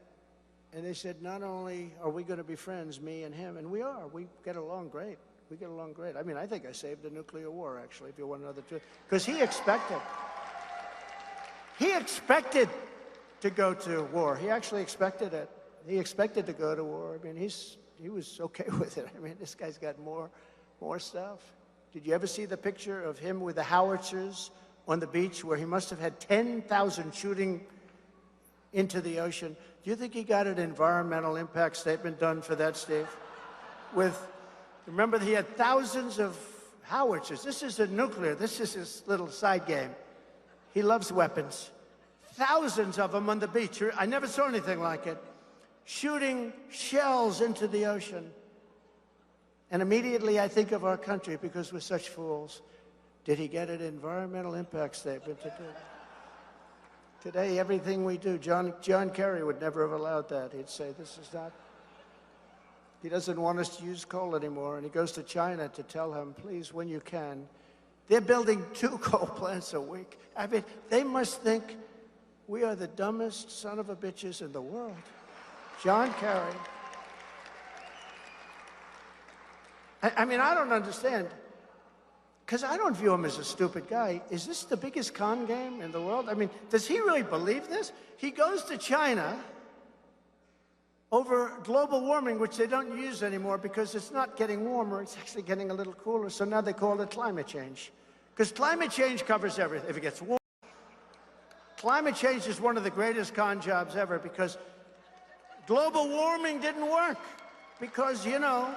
And they said, not only are we going to be friends, me and him, and we are. We get along great. We get along great. I mean, I think I saved the nuclear war, actually, if you want to know the truth. Because he expected to go to war. He actually expected it. He expected to go to war. I mean, he was okay with it. I mean, this guy's got more stuff. Did you ever see the picture of him with the howitzers on the beach where he must have had 10,000 shooting into the ocean? Do you think he got an environmental impact statement done for that, Steve? Remember, he had thousands of howitzers. This isn't nuclear. This is his little side game. He loves weapons. Thousands of them on the beach. I never saw anything like it. Shooting shells into the ocean. And immediately I think of our country because we're such fools. Did he get an environmental impact statement to do? Today, everything we do, John Kerry would never have allowed that. He'd say, this is not, he doesn't want us to use coal anymore. And he goes to China to tell him, please, when you can. They're building 2 coal plants a week. I mean, they must think we are the dumbest son of a bitches in the world. John Kerry. I mean, I don't understand. Because I don't view him as a stupid guy. Is this the biggest con game in the world? I mean, does he really believe this? He goes to China over global warming, which they don't use anymore because it's not getting warmer, it's actually getting a little cooler. So now they call it climate change. Because climate change covers everything. If it gets warm, climate change is one of the greatest con jobs ever because global warming didn't work. Because, you know,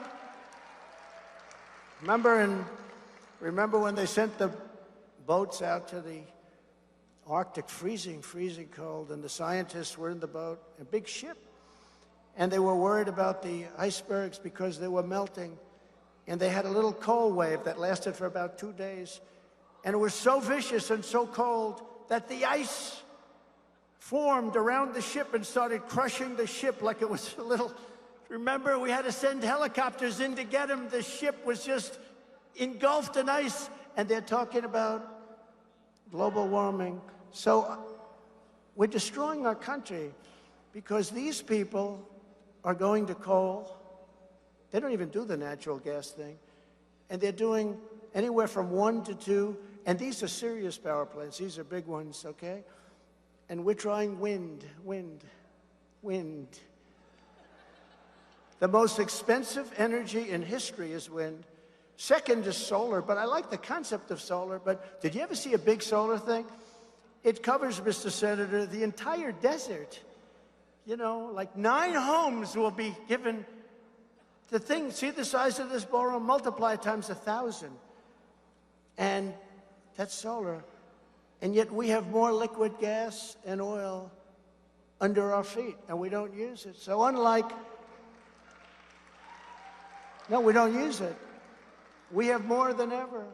remember when they sent the boats out to the Arctic, freezing cold, and the scientists were in the boat, a big ship, and they were worried about the icebergs because they were melting, and they had a little cold wave that lasted for about 2 days, and it was so vicious and so cold that the ice formed around the ship and started crushing the ship like it was a little... Remember, we had to send helicopters in to get them. The ship was just engulfed in ice, and they're talking about global warming. So we're destroying our country because these people are going to coal. They don't even do the natural gas thing. And they're doing anywhere from 1 to 2, and these are serious power plants. These are big ones, okay? And we're trying wind. The most expensive energy in history is wind. Second is solar, but I like the concept of solar. But did you ever see a big solar thing? It covers, Mr. Senator, the entire desert. You know, like 9 homes will be given. The thing, see the size of this ballroom? Multiply it times 1,000. And that's solar. And yet we have more liquid gas and oil under our feet, and we don't use it. So unlike... No, we don't use it. We have more than ever.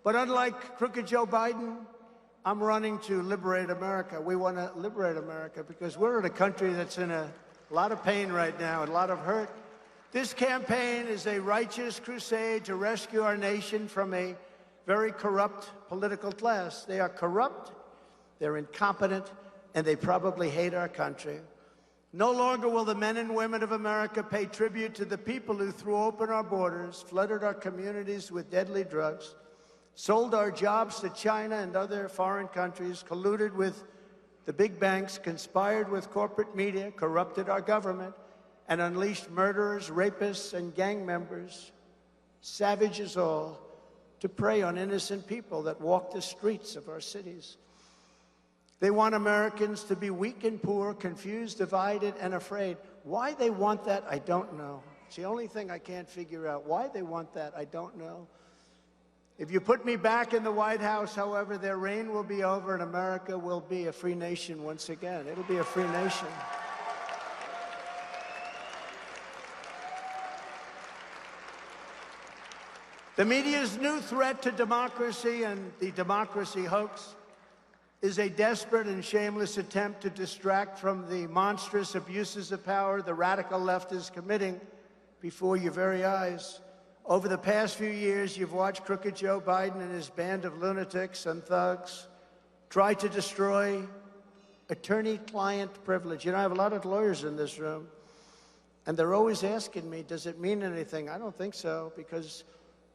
But unlike crooked Joe Biden, I'm running to liberate America. We want to liberate America because we're in a country that's in a lot of pain right now, and a lot of hurt. This campaign is a righteous crusade to rescue our nation from a very corrupt political class. They are corrupt, they're incompetent, and they probably hate our country. No longer will the men and women of America pay tribute to the people who threw open our borders, flooded our communities with deadly drugs, sold our jobs to China and other foreign countries, colluded with the big banks, conspired with corporate media, corrupted our government, and unleashed murderers, rapists, and gang members, savages all, to prey on innocent people that walk the streets of our cities. They want Americans to be weak and poor, confused, divided, and afraid. Why they want that, I don't know. It's the only thing I can't figure out. Why they want that, I don't know. If you put me back in the White House, however, their reign will be over and America will be a free nation once again. It'll be a free nation. The media's new threat to democracy and the democracy hoax is a desperate and shameless attempt to distract from the monstrous abuses of power the radical left is committing before your very eyes. Over the past few years, you've watched crooked Joe Biden and his band of lunatics and thugs try to destroy attorney-client privilege. You know, I have a lot of lawyers in this room, and they're always asking me, does it mean anything? I don't think so, because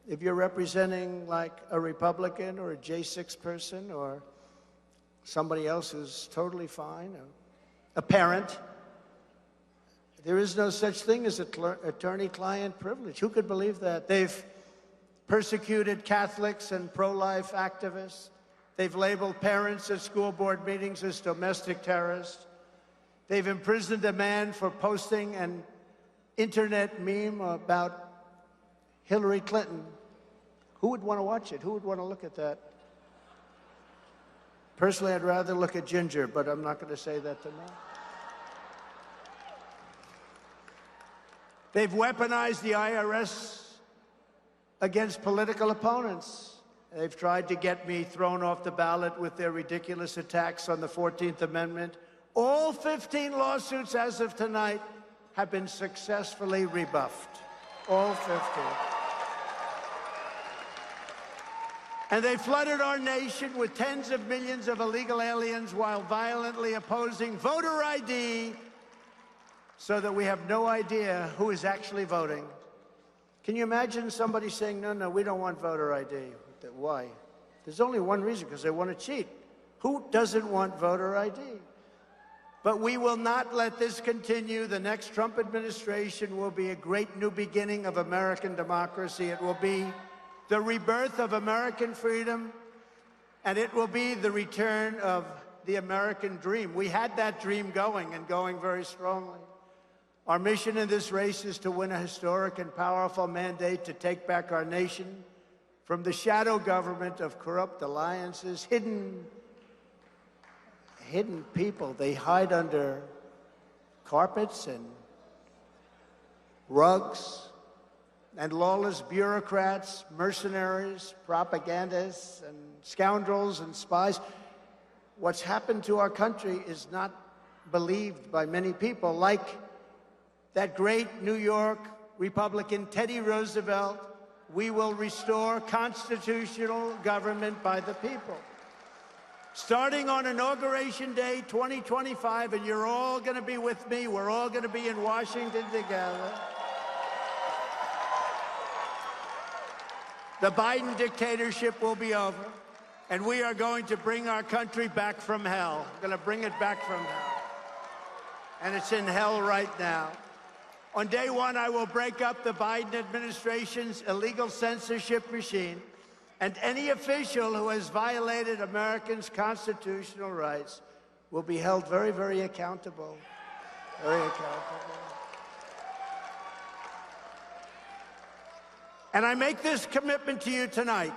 if you're representing like a Republican or a J6 person or somebody else who's totally fine, a parent, there is no such thing as attorney-client privilege. Who could believe that? They've persecuted Catholics and pro-life activists. They've labeled parents at school board meetings as domestic terrorists. They've imprisoned a man for posting an internet meme about Hillary Clinton. Who would want to watch it? Who would want to look at that? Personally, I'd rather look at Ginger, but I'm not going to say that tonight. They've weaponized the IRS against political opponents. They've tried to get me thrown off the ballot with their ridiculous attacks on the 14th Amendment. All 15 lawsuits as of tonight have been successfully rebuffed. All 15. And they flooded our nation with tens of millions of illegal aliens while violently opposing voter ID so that we have no idea who is actually voting. Can you imagine somebody saying, no, we don't want voter ID? Why? There's only one reason, because they want to cheat. Who doesn't want voter ID? But we will not let this continue. The next Trump administration will be a great new beginning of American democracy. It will be the rebirth of American freedom, and it will be the return of the American dream. We had that dream going, and going very strongly. Our mission in this race is to win a historic and powerful mandate to take back our nation from the shadow government of corrupt alliances, hidden people. They hide under carpets and rugs, and lawless bureaucrats, mercenaries, propagandists, and scoundrels and spies. what's happened to our country is not believed by many people, like that great New York Republican Teddy Roosevelt, we will restore constitutional government by the people. Starting on Inauguration Day 2025, and you're all going to be with me, we're all going to be in Washington together. The Biden dictatorship will be over, and we are going to bring our country back from hell. We're going to bring it back from hell. And it's in hell right now. On day one, I will break up the Biden administration's illegal censorship machine, and any official who has violated Americans' constitutional rights will be held very, very accountable. Very accountable. And I make this commitment to you tonight.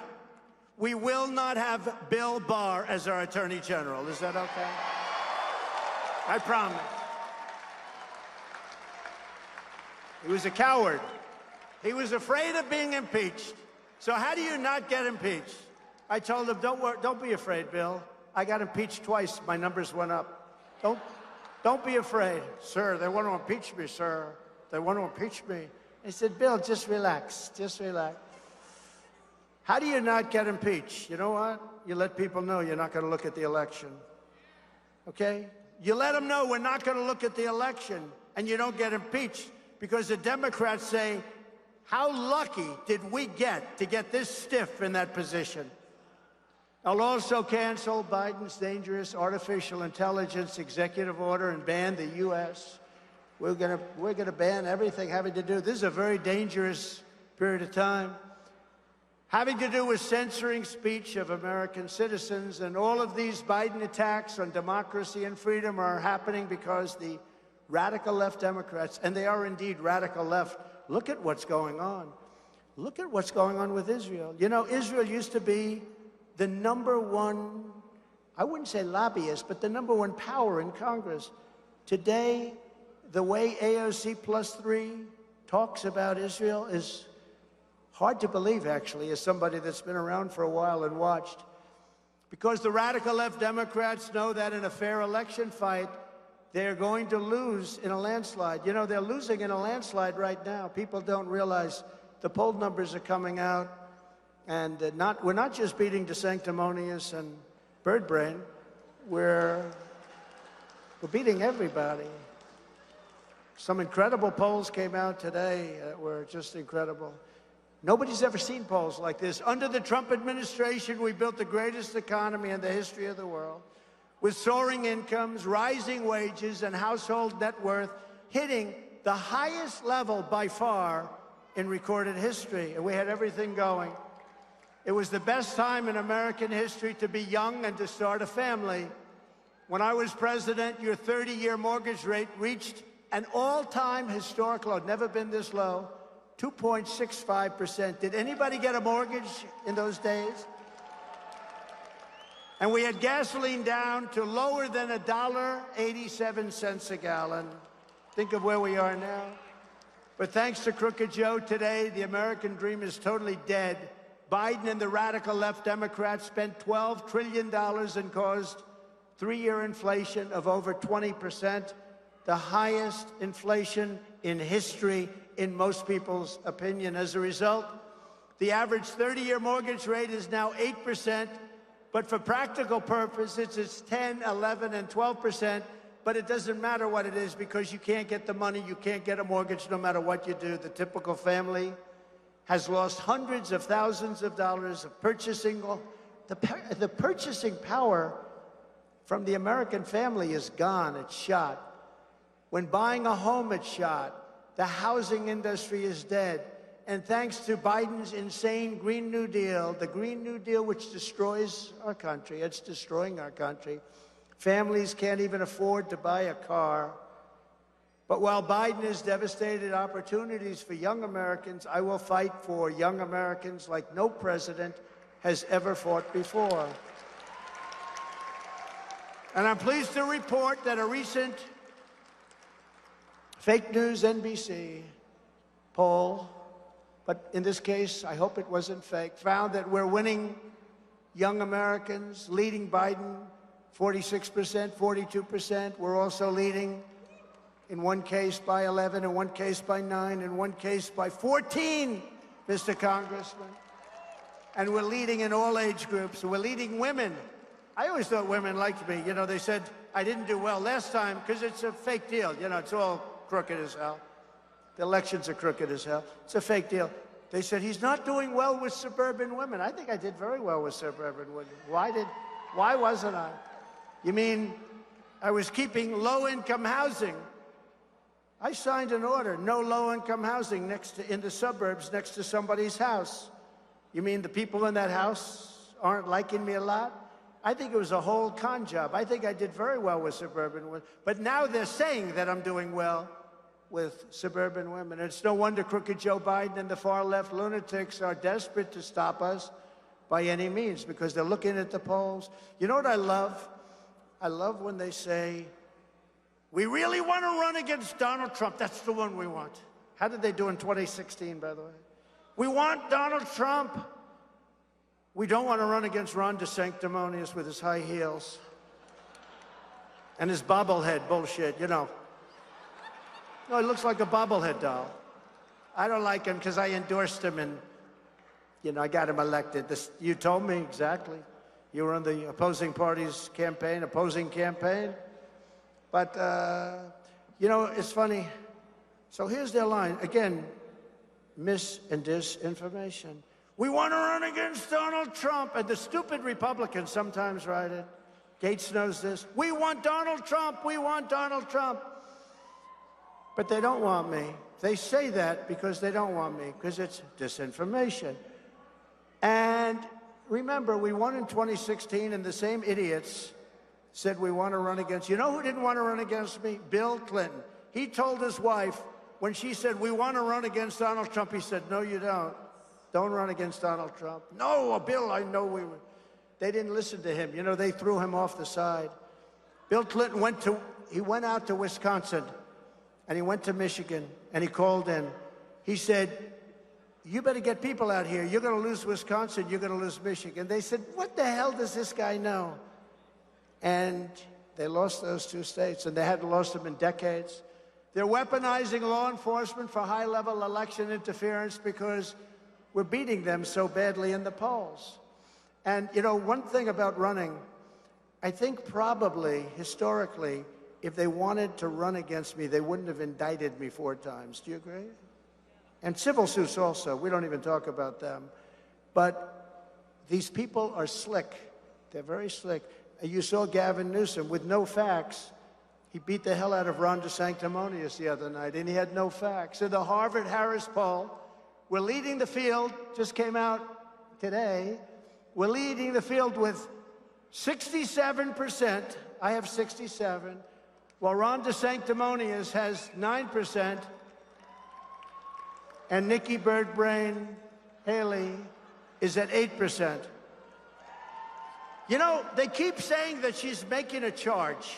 We will not have Bill Barr as our Attorney General. Is that okay? I promise. He was a coward. He was afraid of being impeached. So how do you not get impeached? I told him, don't be afraid, Bill. I got impeached twice. My numbers went up. Don't be afraid. Sir, they want to impeach me, sir. They want to impeach me. He said, Bill, just relax. Just relax. How do you not get impeached? You know what? You let people know you're not going to look at the election. Okay? You let them know we're not going to look at the election, and you don't get impeached, because the Democrats say, how lucky did we get to get this stiff in that position? I'll also cancel Biden's dangerous artificial intelligence executive order and ban the U.S. We're gonna ban everything having to do. This is a very dangerous period of time, having to do with censoring speech of American citizens. And all of these Biden attacks on democracy and freedom are happening because the radical left Democrats, and they are indeed radical left, look at what's going on. Look at what's going on with Israel. You know, Israel used to be the #1, I wouldn't say lobbyist, but the #1 power in Congress. Today, the way AOC +3 talks about Israel is hard to believe, actually, as somebody that's been around for a while and watched. Because the radical left Democrats know that in a fair election fight, they're going to lose in a landslide. You know, they're losing in a landslide right now. People don't realize the poll numbers are coming out, and we're not just beating DeSanctimonious and Birdbrain, we're beating everybody. Some incredible polls came out today that were just incredible. Nobody's ever seen polls like this. Under the Trump administration, we built the greatest economy in the history of the world, with soaring incomes, rising wages, and household net worth hitting the highest level by far in recorded history. And we had everything going. It was the best time in American history to be young and to start a family. When I was president, your 30-year mortgage rate reached an all-time historic low, never been this low, 2.65%. Did anybody get a mortgage in those days? And we had gasoline down to lower than $1.87 a gallon. Think of where we are now. But thanks to Crooked Joe today, the American dream is totally dead. Biden and the radical left Democrats spent $12 trillion and caused 3-year inflation of over 20%, the highest inflation in history in most people's opinion. As a result, the average 30-year mortgage rate is now 8%, but for practical purposes, it's 10, 11, and 12%, but it doesn't matter what it is because you can't get the money, you can't get a mortgage no matter what you do. The typical family has lost hundreds of thousands of dollars of purchasing. The purchasing power from the American family is gone, it's shot. When buying a home, it's shot. The housing industry is dead. And thanks to Biden's insane Green New Deal, the Green New Deal which destroys our country, it's destroying our country. Families can't even afford to buy a car. But while Biden has devastated opportunities for young Americans, I will fight for young Americans like no president has ever fought before. And I'm pleased to report that a recent fake news NBC poll, but in this case, I hope it wasn't fake, found that we're winning young Americans, leading Biden 46%, 42%. We're also leading in one case by 11, in one case by 9, in one case by 14, Mr. Congressman. And we're leading in all age groups. We're leading women. I always thought women liked me. You know, they said I didn't do well last time because it's a fake deal. You know, it's all crooked as hell. The elections are crooked as hell. It's a fake deal. They said he's not doing well with suburban women. I think I did very well with suburban women. Why wasn't I? You mean I was keeping low-income housing? I signed an order, no low-income housing in the suburbs next to somebody's house. You mean the people in that house aren't liking me a lot? I think it was a whole con job. I think I did very well with suburban women. But now they're saying that I'm doing well with suburban women. And it's no wonder crooked Joe Biden and the far-left lunatics are desperate to stop us by any means because they're looking at the polls. You know what I love? I love when they say, we really want to run against Donald Trump. That's the one we want. How did they do in 2016, by the way? We want Donald Trump. We don't want to run against Ron DeSanctimonious with his high heels and his bobblehead bullshit, you know. No, he looks like a bobblehead doll. I don't like him because I endorsed him and, you know, I got him elected. You told me exactly. You were on the opposing party's campaign, opposing campaign. But, you know, it's funny. So here's their line. Again, mis and disinformation. We want to run against Donald Trump. And the stupid Republicans sometimes write it. Gates knows this. We want Donald Trump. We want Donald Trump. But they don't want me. They say that because they don't want me, because it's disinformation. And remember, we won in 2016, and the same idiots said we want to run against. You know who didn't want to run against me? Bill Clinton. He told his wife, when she said, we want to run against Donald Trump, he said, no, you don't. Don't run against Donald Trump. No, Bill, I know we would. They didn't listen to him. You know, they threw him off the side. Bill Clinton went out to Wisconsin, and he went to Michigan, and he called in. He said, you better get people out here. You're going to lose Wisconsin. You're going to lose Michigan. They said, what the hell does this guy know? And they lost those two states, and they hadn't lost them in decades. They're weaponizing law enforcement for high-level election interference because we're beating them so badly in the polls. And, you know, one thing about running, I think probably, historically, if they wanted to run against me, they wouldn't have indicted me 4 times. Do you agree? And civil suits also. We don't even talk about them. But these people are slick. They're very slick. You saw Gavin Newsom with no facts. He beat the hell out of Ron DeSanctimonious the other night, and he had no facts. In the Harvard-Harris poll, we're leading the field, just came out today. We're leading the field with 67%. I have 67. While Ron DeSanctimonious has 9%, and Nikki Birdbrain Haley is at 8%. You know, they keep saying that she's making a charge.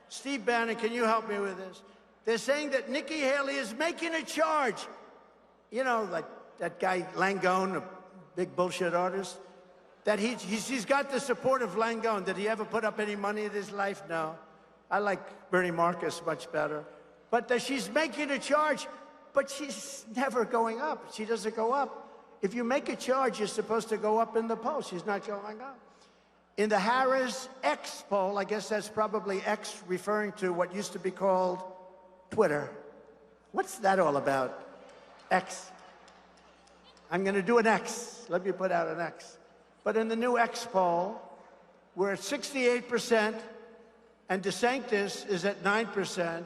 Steve Bannon, can you help me with this? They're saying that Nikki Haley is making a charge. You know, like that guy Langone, a big bullshit artist, that he's got the support of Langone. Did he ever put up any money in his life? No. I like Bernie Marcus much better. But that she's making a charge, but she's never going up. She doesn't go up. If you make a charge, you're supposed to go up in the poll. She's not going up. In the Harris X poll, I guess that's probably X referring to what used to be called Twitter. What's that all about? X. I'm going to do an X. Let me put out an X. But in the new X poll, we're at 68%, and DeSantis is at 9%,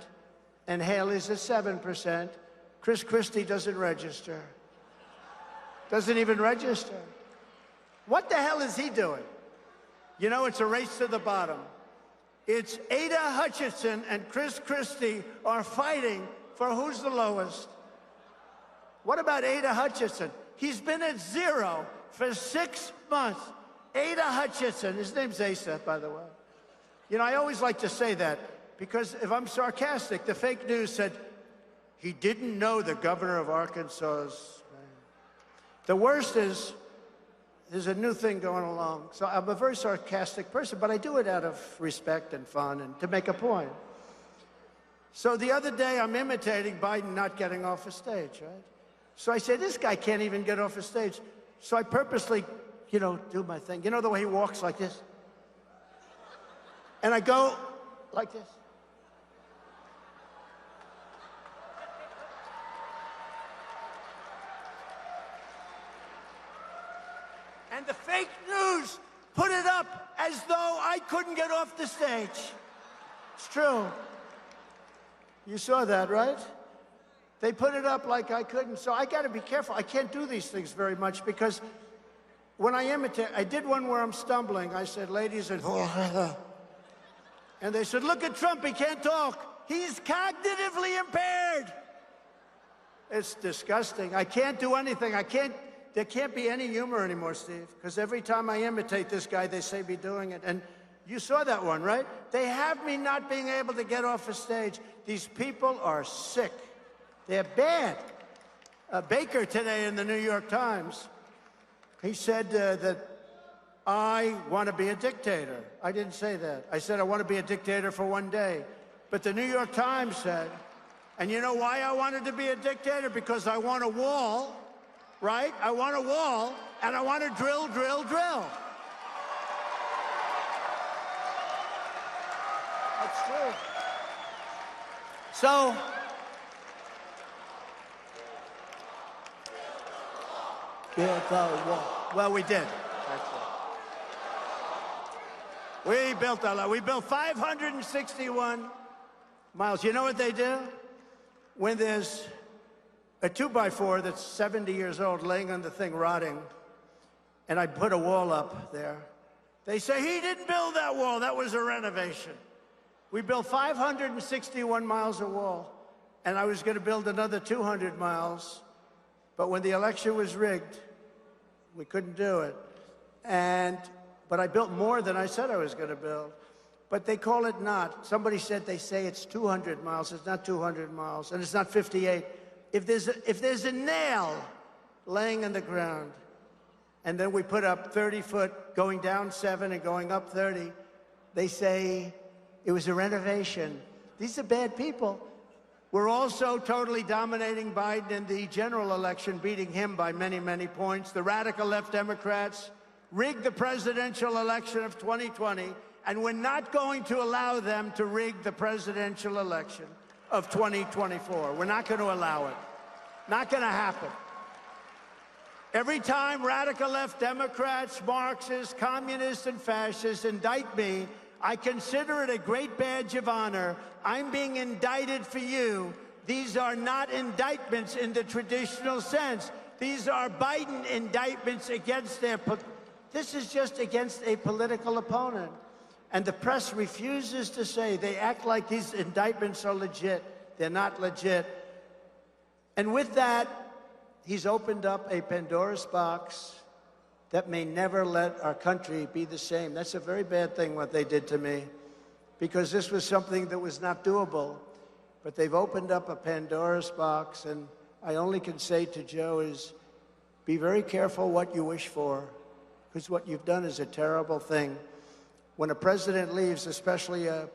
and Haley's at 7%. Chris Christie doesn't register. Doesn't even register. What the hell is he doing? You know, it's a race to the bottom. It's Ada Hutchinson and Chris Christie are fighting for who's the lowest. What about Ada Hutchinson? He's been at 0 for 6 months. Ada Hutchinson, his name's Asa, by the way. You know, I always like to say that because if I'm sarcastic, the fake news said, he didn't know the governor of Arkansas's name. The worst is, there's a new thing going along. So I'm a very sarcastic person, but I do it out of respect and fun and to make a point. So the other day, I'm imitating Biden not getting off a stage, right? So I say, this guy can't even get off a stage. So I purposely, do my thing. You know the way he walks like this? And I go like this. And the fake news put it up as though I couldn't get off the stage. It's true. You saw that, right? They put it up like I couldn't. So I got to be careful. I can't do these things very much because when I imitate, I did one where I'm stumbling. I said, ladies and and they said, look at Trump, he can't talk. He's cognitively impaired. It's disgusting. I can't do anything. There can't be any humor anymore, Steve, because every time I imitate this guy, they say me doing it. And you saw that one, right? They have me not being able to get off a stage. These people are sick. They're bad. Baker today in the New York Times, he said that I want to be a dictator. I didn't say that. I said I want to be a dictator for one day. But the New York Times said, and you know why I wanted to be a dictator? Because I want a wall, right? I want a wall, and I want to drill, drill, drill. That's true. So, build a wall. Well, we did. We built a lot. We built 561 miles. You know what they do? When there's a 2x4 that's 70 years old laying on the thing rotting, and I put a wall up there, they say, he didn't build that wall. That was a renovation. We built 561 miles of wall, and I was going to build another 200 miles, but when the election was rigged, we couldn't do it. But I built more than I said I was going to build. But they call it not. Somebody said they say it's 200 miles. It's not 200 miles, and it's not 58. If there's a nail laying in the ground, and then we put up 30 foot, going down 7 and going up 30, they say it was a renovation. These are bad people. We're also totally dominating Biden in the general election, beating him by many, many points. The radical left Democrats rigged the presidential election of 2020, and we're not going to allow them to rig the presidential election of 2024. We're not going to allow it. Not going to happen. Every time radical left Democrats, Marxists, communists, and fascists indict me, I consider it a great badge of honor. I'm being indicted for you. These are not indictments in the traditional sense. These are Biden indictments against their... This is just against a political opponent. And the press refuses to say. They act like these indictments are legit. They're not legit. And with that, he's opened up a Pandora's box that may never let our country be the same. That's a very bad thing, what they did to me, because this was something that was not doable. But they've opened up a Pandora's box, and I only can say to Joe is, be very careful what you wish for, because what you've done is a terrible thing. When a president leaves, especially a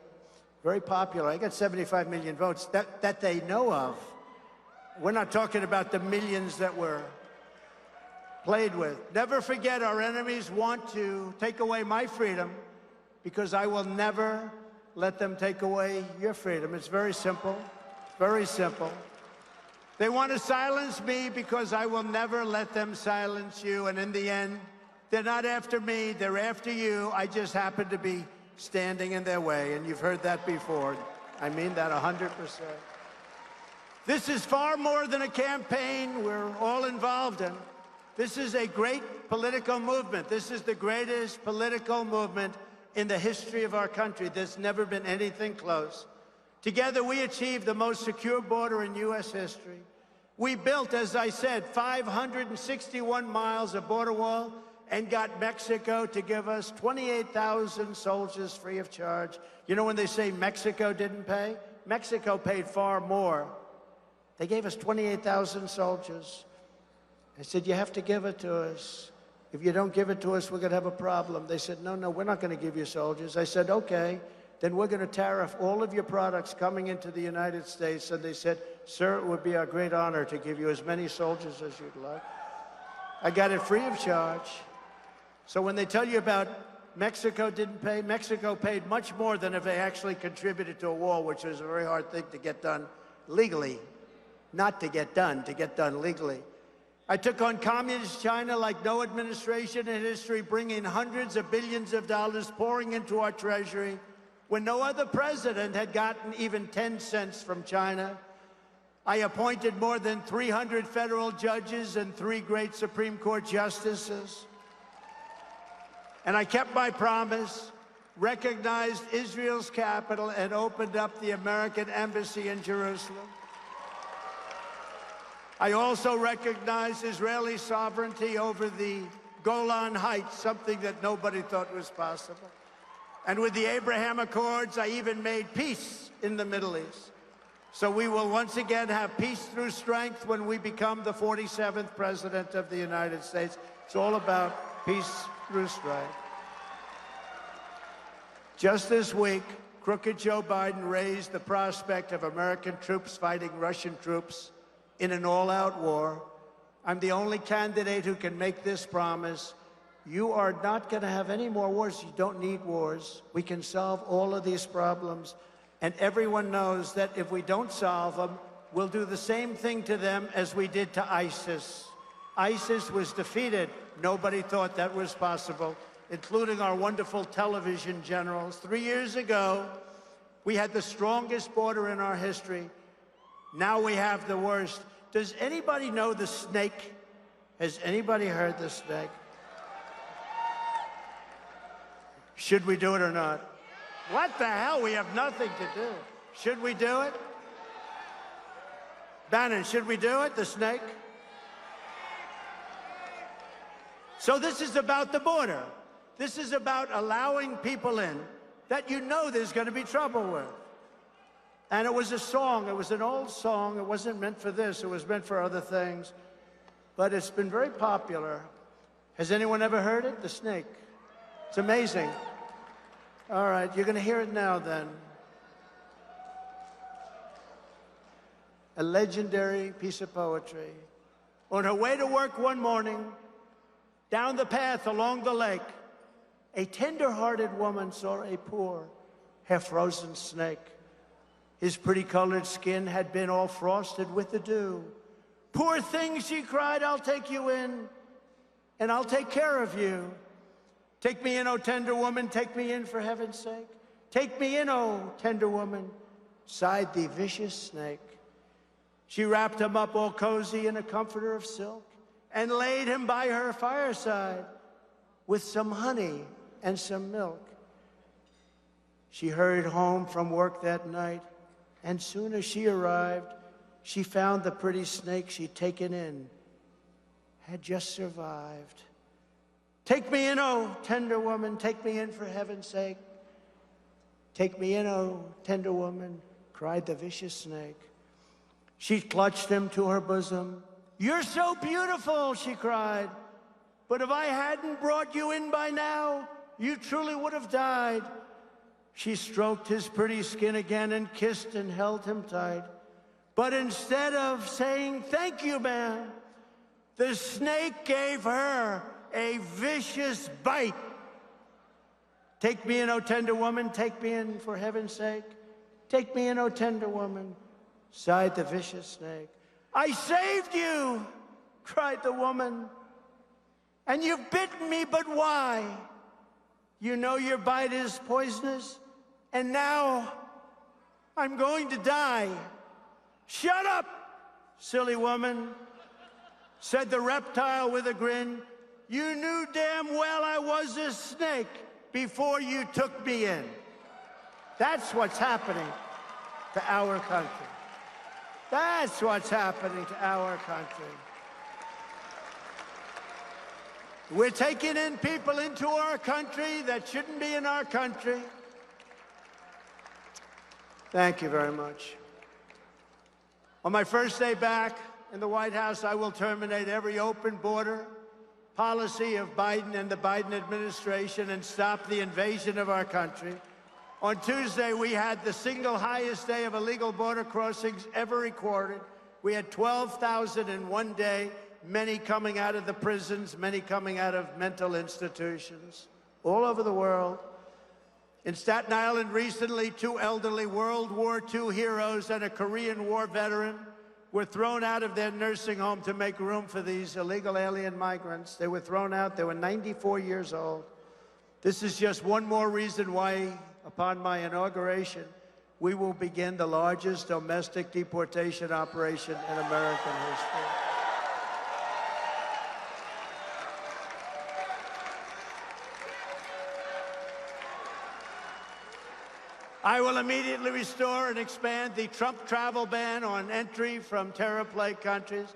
very popular, I got 75 million votes, that they know of. We're not talking about the millions that were played with. Never forget, our enemies want to take away my freedom, because I will never let them take away your freedom. It's very simple, very simple. They want to silence me because I will never let them silence you, and in the end, they're not after me, they're after you. I just happen to be standing in their way, and you've heard that before. I mean that 100%. This is far more than a campaign we're all involved in. This is a great political movement. This is the greatest political movement in the history of our country. There's never been anything close. Together, we achieved the most secure border in U.S. history. We built, as I said, 561 miles of border wall and got Mexico to give us 28,000 soldiers free of charge. You know when they say Mexico didn't pay? Mexico paid far more. They gave us 28,000 soldiers. I said, you have to give it to us. If you don't give it to us, we're going to have a problem. They said, no, we're not going to give you soldiers. I said, okay, then we're going to tariff all of your products coming into the United States. And they said, sir, it would be our great honor to give you as many soldiers as you'd like. I got it free of charge. So when they tell you about Mexico didn't pay, Mexico paid much more than if they actually contributed to a war, which was a very hard thing to get done legally. Not to get done legally. I took on communist China like no administration in history, bringing hundreds of billions of dollars pouring into our treasury when no other president had gotten even 10 cents from China. I appointed more than 300 federal judges and 3 great Supreme Court justices. And I kept my promise, recognized Israel's capital, and opened up the American embassy in Jerusalem. I also recognized Israeli sovereignty over the Golan Heights, something that nobody thought was possible. And with the Abraham Accords, I even made peace in the Middle East. So we will once again have peace through strength when we become the 47th president of the United States. It's all about peace through strength. Just this week, crooked Joe Biden raised the prospect of American troops fighting Russian troops in an all-out war. I'm the only candidate who can make this promise. You are not going to have any more wars. You don't need wars. We can solve all of these problems. And everyone knows that if we don't solve them, we'll do the same thing to them as we did to ISIS. ISIS was defeated. Nobody thought that was possible, including our wonderful television generals. 3 years ago, we had the strongest border in our history. Now we have the worst. Does anybody know the snake? Has anybody heard the snake? Should we do it or not? What the hell? We have nothing to do. Should we do it? Bannon, should we do it, the snake? So this is about the border. This is about allowing people in that you know there's going to be trouble with. And it was a song. It was an old song. It wasn't meant for this. It was meant for other things. But it's been very popular. Has anyone ever heard it? The snake. It's amazing. All right, you're going to hear it now then. A legendary piece of poetry. On her way to work one morning, down the path along the lake, a tender-hearted woman saw a poor, half-frozen snake. His pretty-colored skin had been all frosted with the dew. Poor thing, she cried, I'll take you in, and I'll take care of you. Take me in, oh tender woman, take me in for heaven's sake. Take me in, oh tender woman, sighed the vicious snake. She wrapped him up all cozy in a comforter of silk and laid him by her fireside with some honey and some milk. She hurried home from work that night, and soon as she arrived, she found the pretty snake she'd taken in had just survived. Take me in, oh tender woman, take me in for heaven's sake. Take me in, oh tender woman, cried the vicious snake. She clutched him to her bosom. You're so beautiful, she cried. But if I hadn't brought you in by now, you truly would have died. She stroked his pretty skin again and kissed and held him tight. But instead of saying, thank you, ma'am, the snake gave her a vicious bite. Take me in, oh tender woman, take me in for heaven's sake. Take me in, oh tender woman, sighed the vicious snake. I saved you, cried the woman, and you've bitten me, but why? You know your bite is poisonous, and now I'm going to die. Shut up, silly woman, said the reptile with a grin. You knew damn well I was a snake before you took me in. That's what's happening to our country. That's what's happening to our country. We're taking in people into our country that shouldn't be in our country. Thank you very much. On my first day back in the White House, I will terminate every open border policy of Biden and the Biden administration and stop the invasion of our country. On Tuesday, we had the single highest day of illegal border crossings ever recorded. We had 12,000 in one day, many coming out of the prisons, many coming out of mental institutions all over the world. In Staten Island recently, 2 elderly World War II heroes and a Korean War veteran were thrown out of their nursing home to make room for these illegal alien migrants. They were thrown out. They were 94 years old. This is just one more reason why, upon my inauguration, we will begin the largest domestic deportation operation in American history. I will immediately restore and expand the Trump travel ban on entry from terror-plagued countries,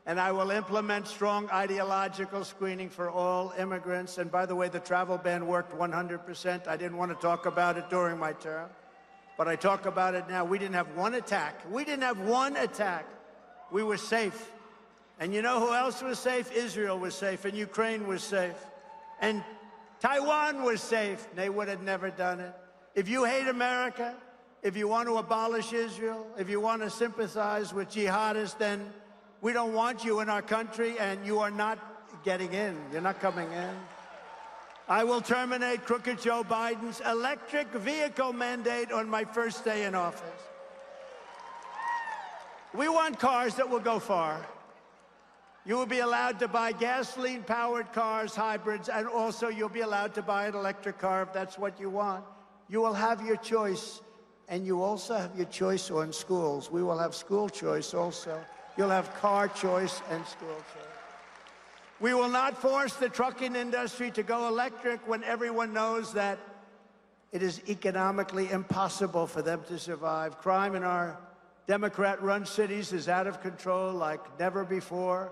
and I will implement strong ideological screening for all immigrants. And by the way, the travel ban worked 100%. I didn't want to talk about it during my term, but I talk about it now. We didn't have one attack. We didn't have one attack. We were safe. And you know who else was safe? Israel was safe, and Ukraine was safe, and Taiwan was safe. They would have never done it. If you hate America, if you want to abolish Israel, if you want to sympathize with jihadists, then we don't want you in our country, and you are not getting in. You're not coming in. I will terminate crooked Joe Biden's electric vehicle mandate on my first day in office. We want cars that will go far. You will be allowed to buy gasoline-powered cars, hybrids, and also you'll be allowed to buy an electric car if that's what you want. You will have your choice, and you also have your choice on schools. We will have school choice also. You'll have car choice and school choice. We will not force the trucking industry to go electric when everyone knows that it is economically impossible for them to survive. Crime in our Democrat-run cities is out of control like never before.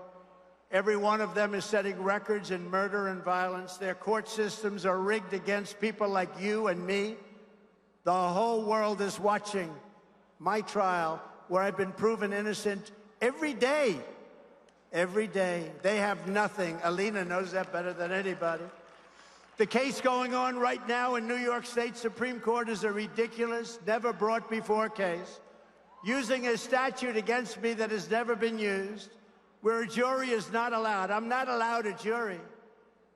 Every one of them is setting records in murder and violence. Their court systems are rigged against people like you and me. The whole world is watching my trial, where I've been proven innocent every day. Every day. They have nothing. Alina knows that better than anybody. The case going on right now in New York State Supreme Court is a ridiculous, never-brought-before case, using a statute against me that has never been used, where a jury is not allowed. I'm not allowed a jury.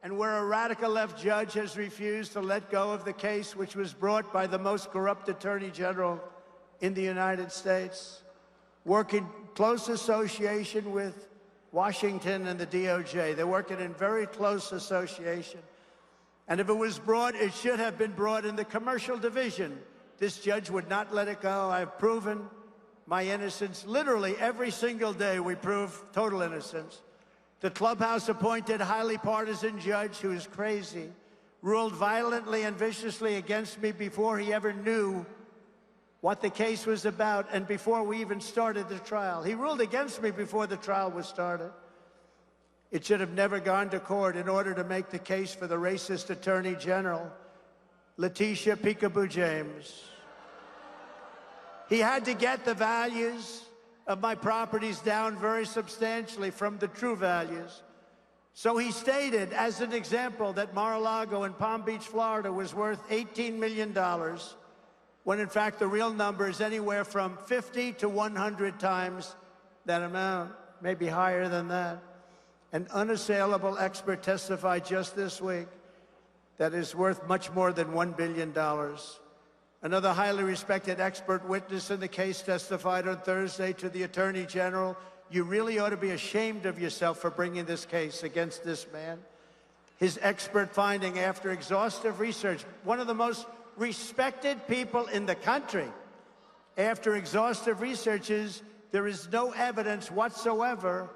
And where a radical left judge has refused to let go of the case, which was brought by the most corrupt attorney general in the United States, working close association with Washington and the DOJ. They're working in very close association. And if it was brought, it should have been brought in the commercial division. This judge would not let it go. I've proven my innocence. Literally every single day we prove total innocence. The clubhouse-appointed, highly partisan judge, who is crazy, ruled violently and viciously against me before he ever knew what the case was about and before we even started the trial. He ruled against me before the trial was started. It should have never gone to court in order to make the case for the racist Attorney General, Letitia Peekaboo James. He had to get the values of my properties down very substantially from the true values. So he stated, as an example, that Mar-a-Lago in Palm Beach, Florida was worth $18 million, when in fact the real number is anywhere from 50 to 100 times that amount, maybe higher than that. An unassailable expert testified just this week that is worth much more than $1 billion. Another highly respected expert witness in the case testified on Thursday to the Attorney General, "You really ought to be ashamed of yourself for bringing this case against this man." His expert finding after exhaustive research, one of the most respected people in the country, after exhaustive research, is there is no evidence whatsoever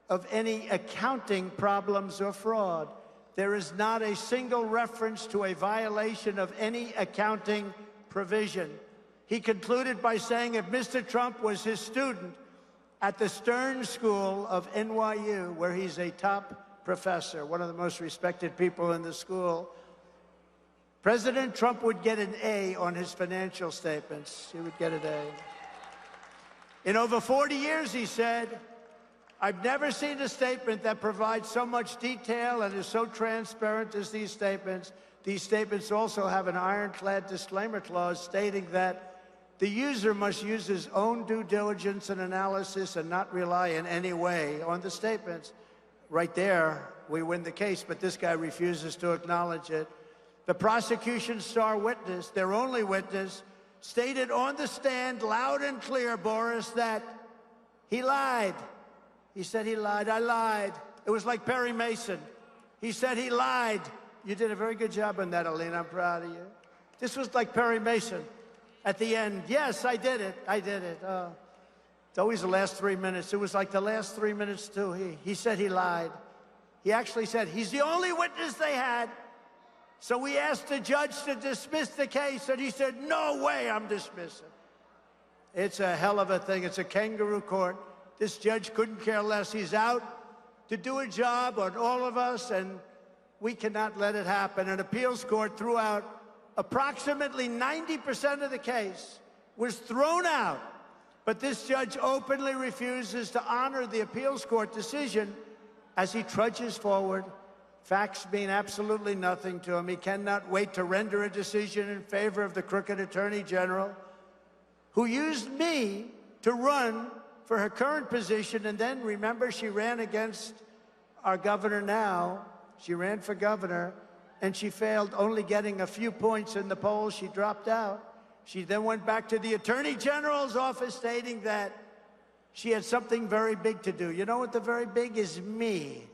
of any accounting problems or fraud. There is not a single reference to a violation of any accounting provision. He concluded by saying if Mr. Trump was his student at the Stern School of NYU, where he's a top professor, one of the most respected people in the school, President Trump would get an A on his financial statements. He would get an A. In over 40 years, he said, I've never seen a statement that provides so much detail and is so transparent as these statements. These statements also have an ironclad disclaimer clause stating that the user must use his own due diligence and analysis and not rely in any way on the statements. Right there, we win the case, but this guy refuses to acknowledge it. The prosecution's star witness, their only witness, stated on the stand loud and clear, Boris, that he lied. He said he lied. I lied. It was like Perry Mason. He said he lied. You did a very good job on that, Alina. I'm proud of you. This was like Perry Mason at the end. Yes, I did it. I did it. It's always the last 3 minutes. It was like the last 3 minutes, too. He said he lied. He actually said he's the only witness they had. So we asked the judge to dismiss the case, and he said, no way I'm dismissing. It's a hell of a thing. It's a kangaroo court. This judge couldn't care less. He's out to do a job on all of us, and we cannot let it happen. An appeals court threw out approximately 90% of the case, was thrown out. But this judge openly refuses to honor the appeals court decision as he trudges forward. Facts mean absolutely nothing to him. He cannot wait to render a decision in favor of the crooked Attorney General, who used me to run for her current position, and then, remember, she ran against our governor now. She ran for governor, and she failed, only getting a few points in the polls. She dropped out. She then went back to the Attorney General's office stating that she had something very big to do. You know what the very big is? Me.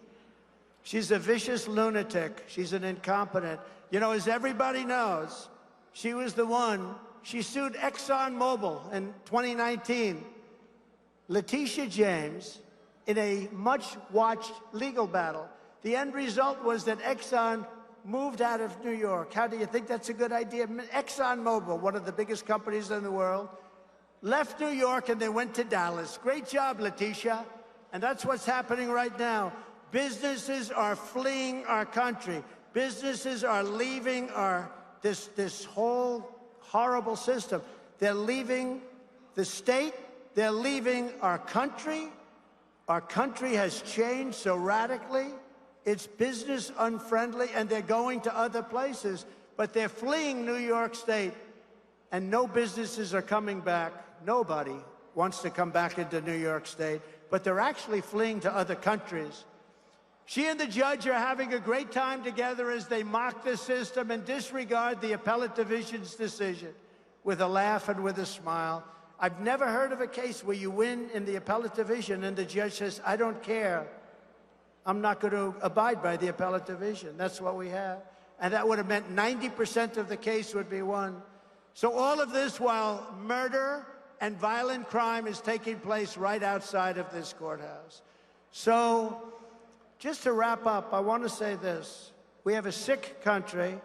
She's a vicious lunatic. She's an incompetent. You know, as everybody knows, she was the one. She sued ExxonMobil in 2019. Letitia James, in a much-watched legal battle. The end result was that Exxon moved out of New York. How do you think that's a good idea? ExxonMobil, one of the biggest companies in the world, left New York and they went to Dallas. Great job, Letitia. And that's what's happening right now. Businesses are fleeing our country. Businesses are leaving this whole horrible system. They're leaving the state. They're leaving our country. Our country has changed so radically. It's business unfriendly, and they're going to other places, but they're fleeing New York State, and no businesses are coming back. Nobody wants to come back into New York State, but they're actually fleeing to other countries. She and the judge are having a great time together as they mock the system and disregard the appellate division's decision with a laugh and with a smile. I've never heard of a case where you win in the appellate division and the judge says, I don't care. I'm not going to abide by the appellate division. That's what we have. And that would have meant 90% of the case would be won. So all of this while murder and violent crime is taking place right outside of this courthouse. So just to wrap up, I want to say this. We have a sick country.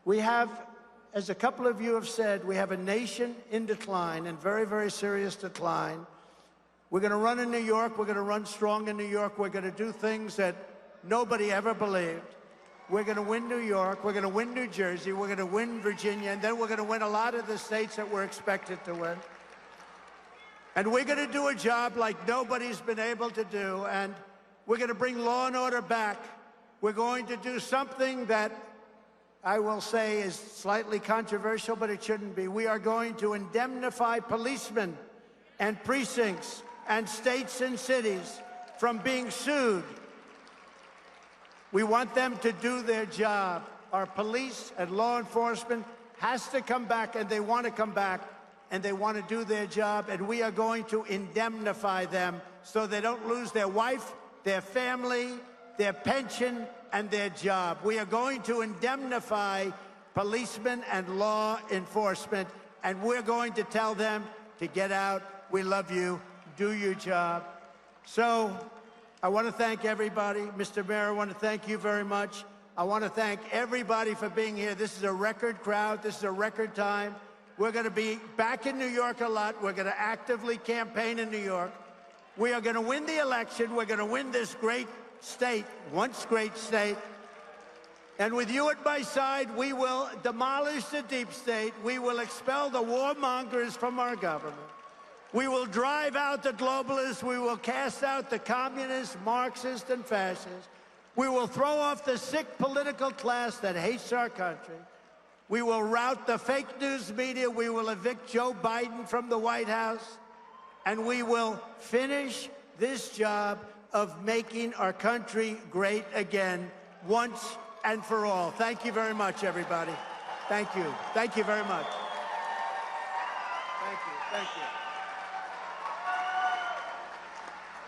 We have, as a couple of you have said, we have a nation in decline, in very, very serious decline. We're going to run in New York. We're going to run strong in New York. We're going to do things that nobody ever believed. We're going to win New York. We're going to win New Jersey. We're going to win Virginia. And then we're going to win a lot of the states that we're expected to win. And we're going to do a job like nobody's been able to do. And we're going to bring law and order back. We're going to do something that I will say is slightly controversial, but it shouldn't be. We are going to indemnify policemen and precincts and states and cities from being sued. We want them to do their job. Our police and law enforcement has to come back, and they want to come back, and they want to do their job, and we are going to indemnify them so they don't lose their wife, their family, their pension, and their job. We are going to indemnify policemen and law enforcement, and we're going to tell them to get out. We love you. Do your job. So I want to thank everybody. Mr. Mayor, I want to thank you very much. I want to thank everybody for being here. This is a record crowd. This is a record time. We're going to be back in New York a lot. We're going to actively campaign in New York. We are going to win the election. We're going to win this great state, once great state. And with you at my side, we will demolish the deep state. We will expel the warmongers from our government. We will drive out the globalists. We will cast out the communists, Marxists, and fascists. We will throw off the sick political class that hates our country. We will rout the fake news media. We will evict Joe Biden from the White House. And we will finish this job of making our country great again once and for all. Thank you very much, everybody. Thank you. Thank you very much. Thank you. Thank you.